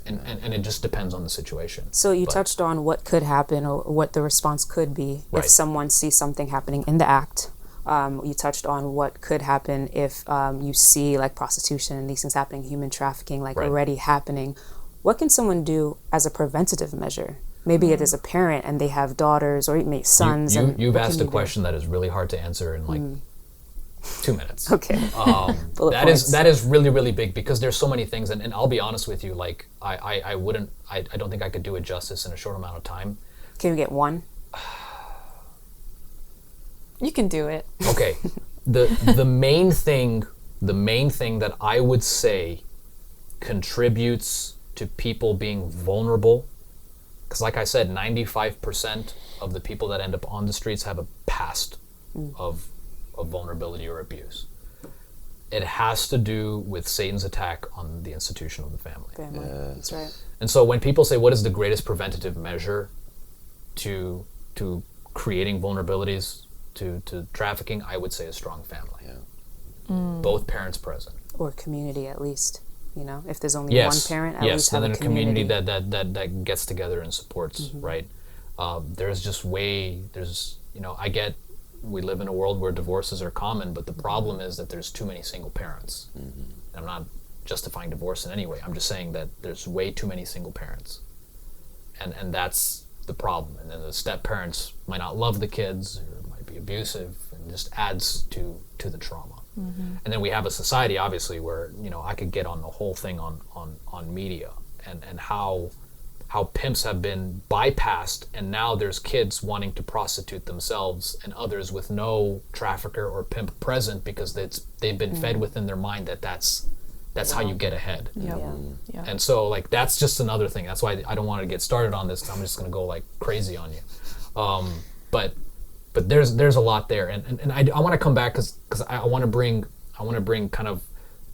And it just depends on the situation. So you touched on what could happen, or what the response could be if someone sees something happening in the act. You touched on what could happen if you see, like, prostitution and these things happening, human trafficking, like, already happening. What can someone do as a preventative measure? Maybe it is a parent and they have daughters or even sons. You've asked a question that is really hard to answer in, like, 2 minutes. Okay. That is really, really big, because there's so many things, and I'll be honest with you, like, I don't think I could do it justice in a short amount of time. Can you get one? You can do it. Okay. The main thing that I would say contributes to people being vulnerable, because, like I said, 95% of the people that end up on the streets have a past of vulnerability or abuse. It has to do with Satan's attack on the institution of the family. That's right. And so when people say, what is the greatest preventative measure to creating vulnerabilities to trafficking, I would say a strong family. Both parents present. Or community, at least. If there's only one parent, at least have a community. Yes, and then a community that gets together and supports, right? I get, we live in a world where divorces are common, but the problem is that there's too many single parents. I'm not justifying divorce in any way. I'm just saying that there's way too many single parents. And that's the problem. And then the step parents might not love the kids, or might be abusive, and just adds to the trauma. And then we have a society, obviously, where I could get on the whole thing on media and how how pimps have been bypassed, and now there's kids wanting to prostitute themselves and others with no trafficker or pimp present because they've been fed within their mind that that's how you get ahead. Yeah. And so like that's just another thing. That's why I don't want to get started on this. I'm just going to go like crazy on you. But there's a lot there, and I want to come back because I want to bring kind of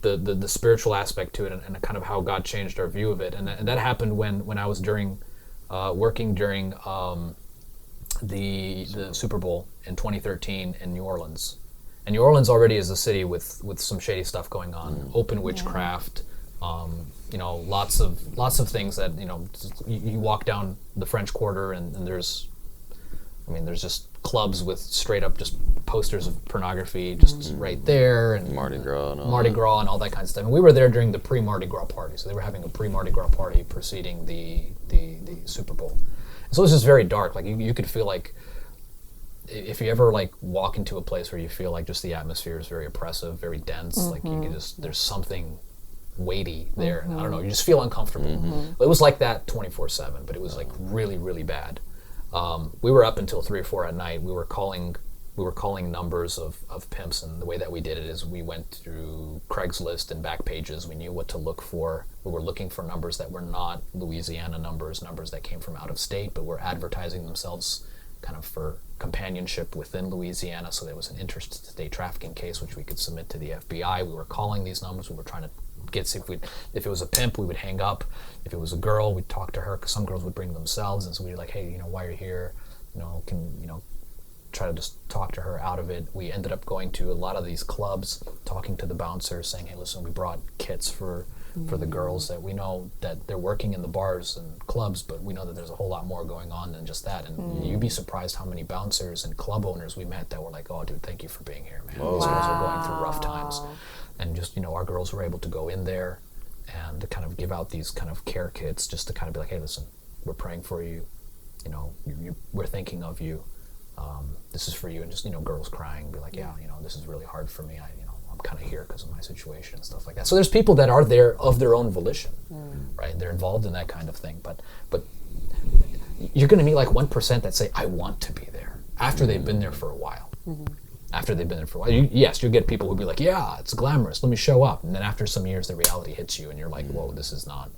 the spiritual aspect to it, and kind of how God changed our view of it, and that happened when I was working during the Super Bowl in 2013 in New Orleans. And New Orleans already is a city with some shady stuff going on, open witchcraft, lots of things that you walk down the French Quarter and there's just clubs with straight up just posters of pornography just right there, and Mardi Gras and all that kind of stuff. And we were there during the pre-Mardi Gras party, so they were having a pre-Mardi Gras party preceding the Super Bowl. And so it was just very dark. Like you could feel like if you ever like walk into a place where you feel like just the atmosphere is very oppressive, very dense, like you can just there's something weighty there. And I don't know, you just feel uncomfortable. It was like that 24/7, but it was like really, really bad. We were up until 3 or 4 at night. We were calling numbers of pimps, and the way that we did it is we went through Craigslist and back pages. We knew what to look for. We were looking for numbers that were not Louisiana numbers that came from out of state, but were advertising themselves kind of for companionship within Louisiana. So there was an interstate trafficking case which we could submit to the FBI. We were calling these numbers. We were trying to if it was a pimp, we would hang up. If it was a girl, we'd talk to her, because some girls would bring themselves, and so we'd be like, hey, why are you here? Try to just talk to her out of it. We ended up going to a lot of these clubs, talking to the bouncers, saying, hey, listen, we brought kits for the girls, that we know that they're working in the bars and clubs, but we know that there's a whole lot more going on than just that. And you'd be surprised how many bouncers and club owners we met that were like, oh, dude, thank you for being here, man. These girls are going through rough times. And just, our girls were able to go in there and to kind of give out these kind of care kits, just to kind of be like, hey, listen, we're praying for you. We're thinking of you. This is for you. And just, girls crying, be like, yeah, this is really hard for me. I'm kind of here because of my situation and stuff like that. So there's people that are there of their own volition, right? They're involved in that kind of thing. But you're going to meet like 1% that say, I want to be there, after they've been there for a while. After they've been there for a while, yes, you get people who'll be like, yeah, it's glamorous, let me show up. And then after some years, the reality hits you, and you're like, whoa, this is not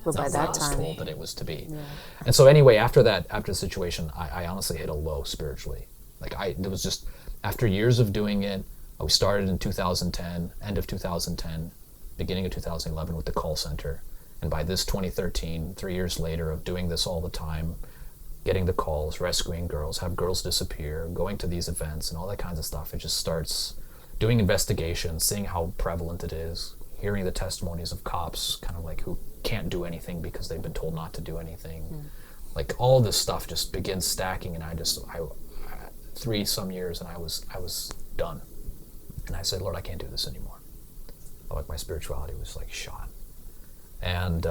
what I was told that it was to be. And so anyway, after the situation, I honestly hit a low spiritually. Like it was just, after years of doing it, we started in 2010, end of 2010, beginning of 2011 with the call center. And by this 2013, 3 years later of doing this all the time, getting the calls, rescuing girls, have girls disappear, going to these events and all that kinds of stuff. It just starts doing investigations, seeing how prevalent it is, hearing the testimonies of cops, kind of like who can't do anything because they've been told not to do anything. Like all this stuff just begins stacking, and I 3 some years, and I was done. And I said, Lord, I can't do this anymore. Like my spirituality was like shot. And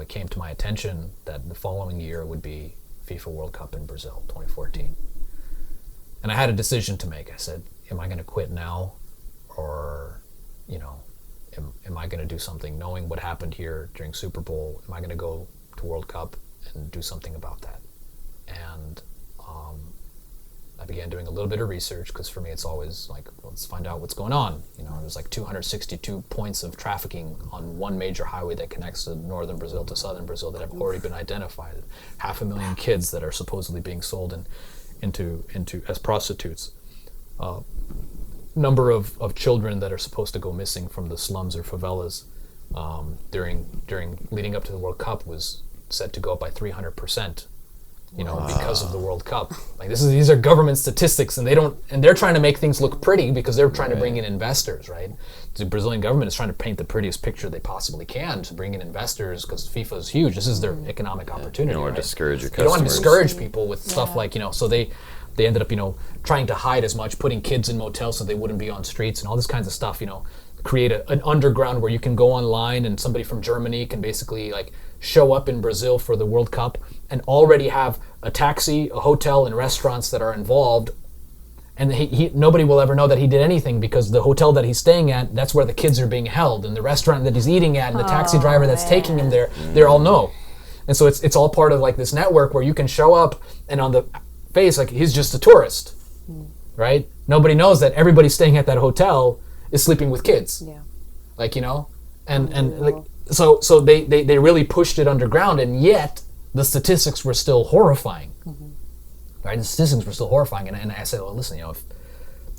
it came to my attention that the following year would be FIFA World Cup in Brazil, 2014. And I had a decision to make. I said, am I going to quit now? Or, am I going to do something, knowing what happened here during Super Bowl? Am I going to go to World Cup and do something about that? And I began doing a little bit of research, because for me it's always like, let's find out what's going on. There's like 262 points of trafficking on one major highway that connects to northern Brazil to southern Brazil that have already been identified. 500,000 kids that are supposedly being sold into as prostitutes. Number of children that are supposed to go missing from the slums or favelas during leading up to the World Cup was said to go up by 300%. Because of the World Cup. Like these are government statistics, and they're trying to make things look pretty because they're trying to bring in investors, right? The Brazilian government is trying to paint the prettiest picture they possibly can to bring in investors, because FIFA is huge. This is their economic opportunity. You don't want to discourage your customers. You don't want to discourage people with stuff like, so they ended up, trying to hide as much, putting kids in motels so they wouldn't be on streets and all this kinds of stuff, create an underground where you can go online and somebody from Germany can basically like show up in Brazil for the World Cup and already have a taxi, a hotel, and restaurants that are involved And nobody will ever know that he did anything, because the hotel that he's staying at, that's where the kids are being held, and the restaurant that he's eating at, and the taxi driver that's taking him there, they all know. And so it's all part of like this network where you can show up and on the face, like, he's just a tourist, right? Nobody knows that everybody staying at that hotel is sleeping with kids. Yeah. Like, you know, and like, so they really pushed it underground, and yet the statistics were still horrifying. Right, the statistics were still horrifying, and I said, well, listen, you know,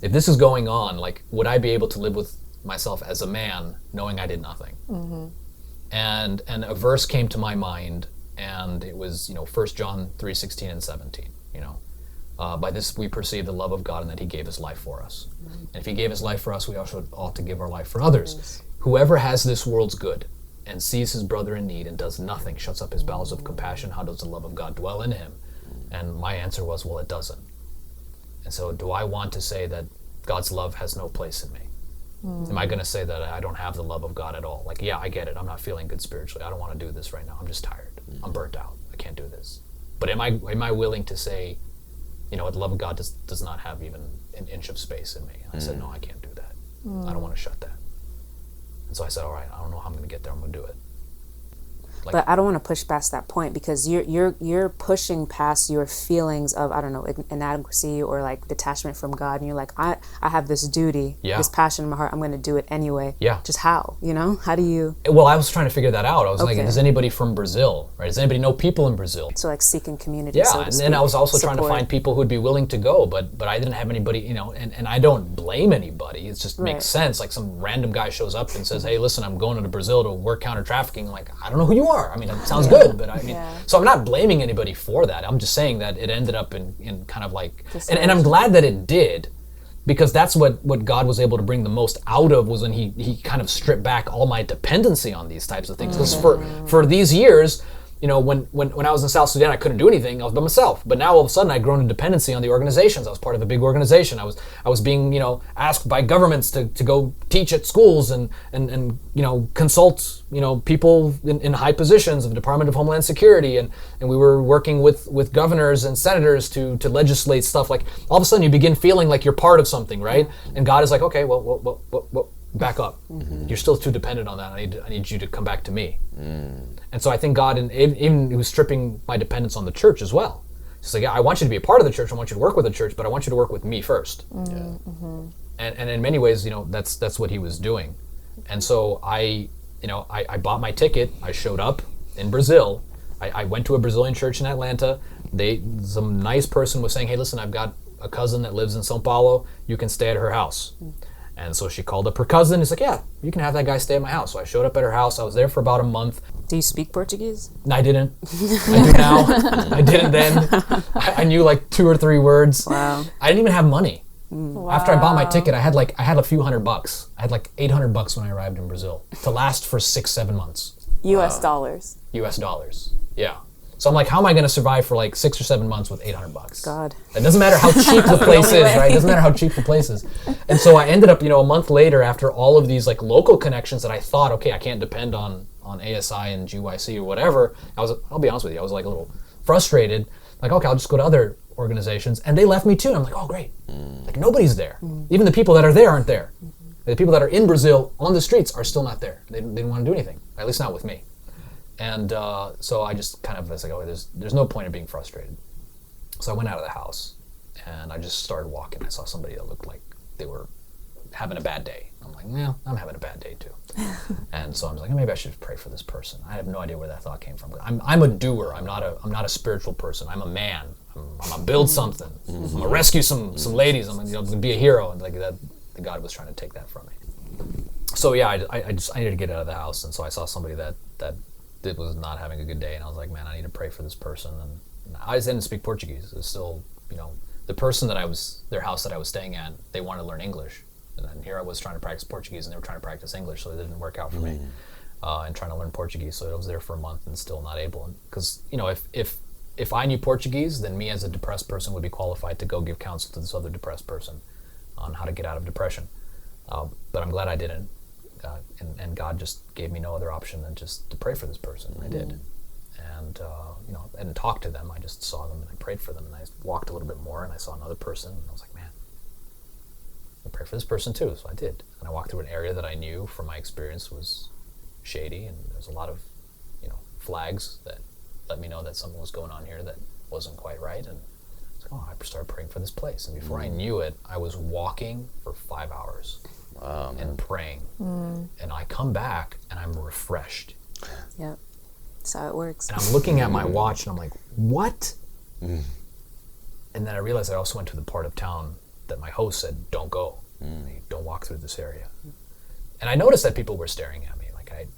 if this is going on, like, would I be able to live with myself as a man knowing I did nothing? And a verse came to my mind, and it was, you know, 1 John 3:16 and 17. You know, by this we perceive the love of God, and that He gave His life for us. And if He gave His life for us, we also ought to give our life for others. Whoever has this world's good and sees his brother in need and does nothing, shuts up his bowels of compassion, how does the love of God dwell in him? And my answer was, well, it doesn't. And so do I want to say that God's love has no place in me? Am I going to say that I don't have the love of God at all? Like, yeah, I get it. I'm not feeling good spiritually. I don't want to do this right now. I'm just tired. I'm burnt out. I can't do this. But am I willing to say, you know, the love of God does not have even an inch of space in me? And I said, no, I can't do that. I don't want to shut that. And so I said, all right, I don't know how I'm going to get there. I'm going to do it. Like, but I don't want to push past that point, because you're pushing past your feelings of, I don't know, inadequacy or like detachment from God, and you're like, I have this duty, this passion in my heart, I'm going to do it anyway. Yeah. Just how, you know? How do you? Well, I was trying to figure that out. I was like, does anybody from Brazil, right? Does anybody know people in Brazil? So like seeking community. Yeah, and then I was also trying to find people who'd be willing to go, but I didn't have anybody, you know, and I don't blame anybody. It just makes sense. Like some random guy shows up and says, hey, listen, I'm going to Brazil to work counter trafficking. Like, I don't know who you are. I mean, it sounds good, but I mean, so I'm not blaming anybody for that. I'm just saying that it ended up in kind of like, and I'm glad that it did, because that's what God was able to bring the most out of, was when he kind of stripped back all my dependency on these types of things. Because for these years, you know, when I was in South Sudan, I couldn't do anything. I was by myself. But now all of a sudden, I'd grown a dependency on the organizations. I was part of a big organization. I was being, you know, asked by governments to go teach at schools and you know, consult, you know, people in high positions of the Department of Homeland Security, and we were working with governors and senators to legislate stuff. Like, all of a sudden, you begin feeling like you're part of something, right? And God is like, okay, well, back up. You're still too dependent on that. I need you to come back to me. And so I think God, even he was stripping my dependence on the church as well. He's like, yeah, I want you to be a part of the church. I want you to work with the church, but I want you to work with me first. And in many ways, you know, that's what he was doing. And so I bought my ticket. I showed up in Brazil. I went to a Brazilian church in Atlanta. Some nice person was saying, hey, listen, I've got a cousin that lives in São Paulo. You can stay at her house. And so she called up her cousin. He's like, yeah, you can have that guy stay at my house. So I showed up at her house. I was there for about a month. Do you speak Portuguese? No, I didn't. I do now. I didn't then. I knew like 2 or 3 words. Wow. I didn't even have money. Wow. After I bought my ticket, I had a few $100. I had like $800 when I arrived in Brazil to last for 6-7 months. U.S. dollars. U.S. dollars. Yeah. So I'm like, how am I going to survive for like 6 or 7 months with $800? God. It doesn't matter how cheap the place is, right? It doesn't matter how cheap the place is. And so I ended up, you know, a month later, after all of these like local connections that I thought, okay, I can't depend on ASI and GYC or whatever. I'll be honest with you, I was like a little frustrated. Like, okay, I'll just go to other organizations. And they left me too. And I'm like, oh, great. Like, nobody's there. Even the people that are there aren't there. The people that are in Brazil on the streets are still not there. They didn't want to do anything, at least not with me. And so I just kind of was like, oh, there's no point in being frustrated. So I went out of the house, and I just started walking. I saw somebody that looked like they were having a bad day. I'm like, yeah, I'm having a bad day too. And so I was like, maybe I should pray for this person. I have no idea where that thought came from. I'm a doer. I'm not a spiritual person. I'm a man. I'm gonna build something. I'm gonna rescue some ladies. I'm gonna be a hero. And like that, God was trying to take that from me. So yeah, I needed to get out of the house, and so I saw somebody that was not having a good day, and I was like, man, I need to pray for this person. And I didn't speak Portuguese. It was still, you know, the person their house that I was staying at, they wanted to learn English. And then here I was trying to practice Portuguese, and they were trying to practice English, so it didn't work out for me. And trying to learn Portuguese, so I was there for a month and still not able. Because, you know, if I knew Portuguese, then me as a depressed person would be qualified to go give counsel to this other depressed person on how to get out of depression. But I'm glad I didn't. And God just gave me no other option than just to pray for this person. I did. And, you know, I didn't talk to them. I just saw them and I prayed for them. And I walked a little bit more and I saw another person. And I was like, man, pray for this person too. So I did. And I walked through an area that I knew from my experience was shady, and there's a lot of, flags that let me know that something was going on here that wasn't quite right. And I started praying for this place. And before I knew it, I was walking for 5 hours and praying. And I come back and I'm refreshed. Yep. That's how it works. And I'm looking at my watch and I'm like, what? And then I realized I also went to the part of town that my host said, don't go. Don't walk through this area. And I noticed that people were staring at me.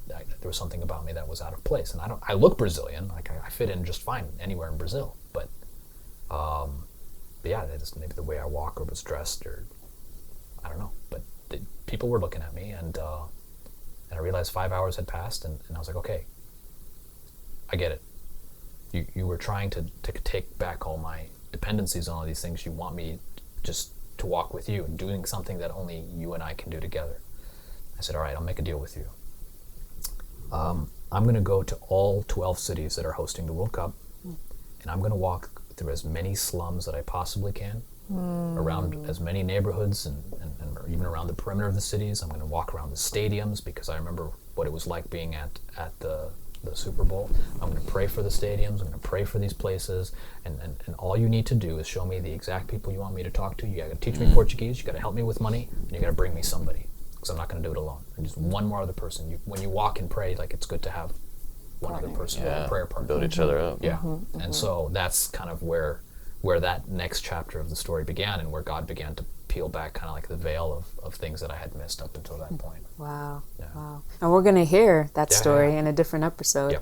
Like there was something about me that was out of place. And I look Brazilian. Like I fit in just fine anywhere in Brazil. But yeah, that's maybe the way I walk or was dressed, or I don't know. But people were looking at me, and I realized 5 hours had passed, and I was like, okay, I get it. You were trying to take back all my dependencies on all these things. You want me just to walk with you and doing something that only you and I can do together. I said, all right, I'll make a deal with you. I'm going to go to all 12 cities that are hosting the World Cup, and I'm going to walk through as many slums that I possibly can, around as many neighborhoods and even around the perimeter of the cities. I'm going to walk around the stadiums, because I remember what it was like being at the Super Bowl. I'm going to pray for the stadiums. I'm going to pray for these places, and all you need to do is show me the exact people you want me to talk to. You got to teach me Portuguese. You got to help me with money, and you got to bring me somebody, because I'm not going to do it alone. And just one more other person. When you walk and pray, like, it's good to have one other person, a prayer partner. Build each other up. Yeah. And so that's kind of where that next chapter of the story began, and where God began to peel back kind of like the veil of things that I had missed up until that point. Wow. Yeah. Wow. And we're going to hear that story in a different episode. Yeah.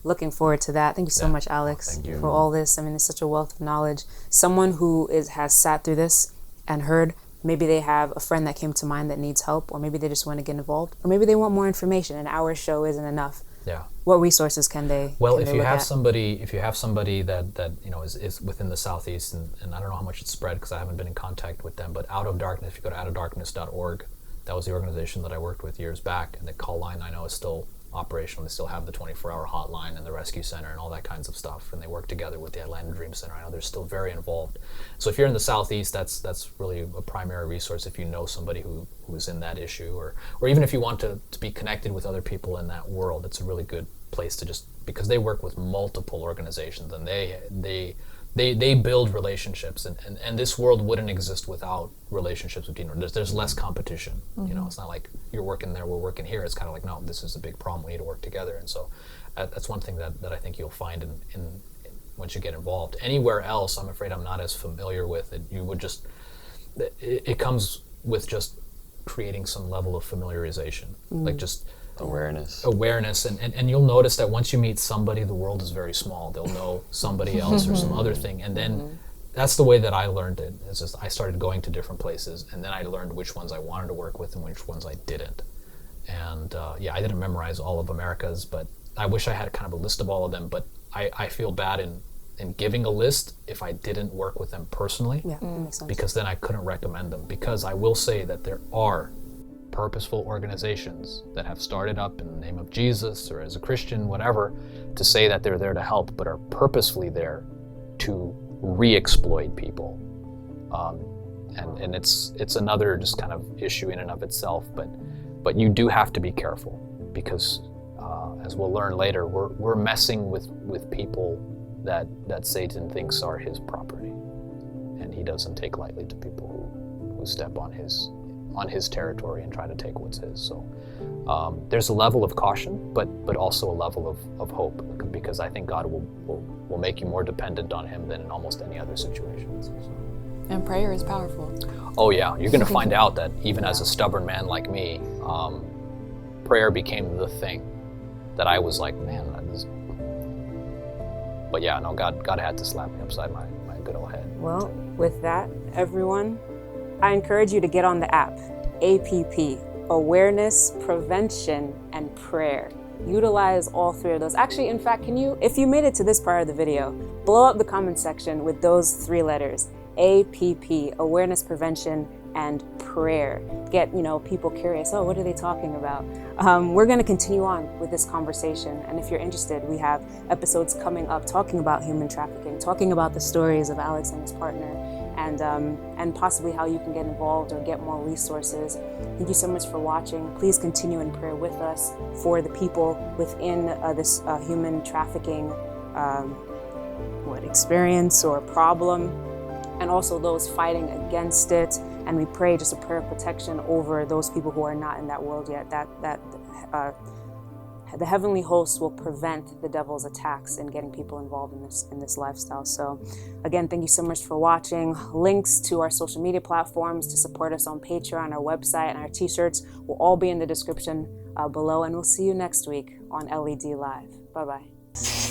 Looking forward to that. Thank you so much, Alex, for all this. I mean, it's such a wealth of knowledge. Someone who has sat through this and heard, maybe they have a friend that came to mind that needs help, or maybe they just want to get involved, or maybe they want more information and our show isn't enough. Yeah. What resources can they? Well, if you have somebody that is within the Southeast, and I don't know how much it's spread because I haven't been in contact with them, but Out of Darkness, if you go to outofdarkness.org, that was the organization that I worked with years back, and the call line I know is still operational. They still have the 24-hour hotline and the rescue center and all that kinds of stuff, and they work together with the Atlanta Dream Center. I know they're still very involved. So if you're in the Southeast, that's really a primary resource. If you know somebody who's in that issue, or even if you want to be connected with other people in that world, it's a really good place to just, because they work with multiple organizations, and they build relationships, and this world wouldn't exist without relationships between. There's less competition. It's not like you're working there, we're working here. It's kind of like, no, this is a big problem, we need to work together. And so that's one thing that I think you'll find in once you get involved. Anywhere else, I'm afraid I'm not as familiar with it. You would just, it comes with just creating some level of familiarization, like just awareness, and you'll notice that once you meet somebody, the world is very small. They'll know somebody else or some other thing, and then that's the way that I learned it. It's just I started going to different places, and then I learned which ones I wanted to work with and which ones I didn't. And I didn't memorize all of America's, but I wish I had kind of a list of all of them. But I feel bad in giving a list if I didn't work with them personally, makes sense. because then I couldn't recommend them. Because I will say that there are purposeful organizations that have started up in the name of Jesus or as a Christian, whatever, to say that they're there to help, but are purposefully there to re-exploit people. And it's another just kind of issue in and of itself, but you do have to be careful, because as we'll learn later, we're messing with people that Satan thinks are his property, and he doesn't take lightly to people who step on his territory and try to take what's his. So there's a level of caution, but also a level of hope, because I think God will make you more dependent on him than in almost any other situation. So. And prayer is powerful. Oh yeah, you're going to find out that even as a stubborn man like me, prayer became the thing that I was like, man, but yeah, no, God had to slap me upside my good old head. Well, with that, everyone, I encourage you to get on the app, APP, Awareness, Prevention, and Prayer. Utilize all three of those. Actually, in fact, if you made it to this part of the video, blow up the comment section with those three letters, APP, Awareness, Prevention, and Prayer. prayer, get people curious. Oh, what are they talking about? We're going to continue on with this conversation, and if you're interested, we have episodes coming up talking about human trafficking, talking about the stories of Alex and his partner, and possibly how you can get involved or get more resources. Thank you so much for watching. Please continue in prayer with us for the people within this human trafficking experience or problem, and also those fighting against it. And we pray just a prayer of protection over those people who are not in that world yet, that the heavenly hosts will prevent the devil's attacks in getting people involved in this lifestyle. So again, thank you so much for watching. Links to our social media platforms to support us on Patreon, our website, and our t-shirts will all be in the description below. And we'll see you next week on LED Live. Bye-bye.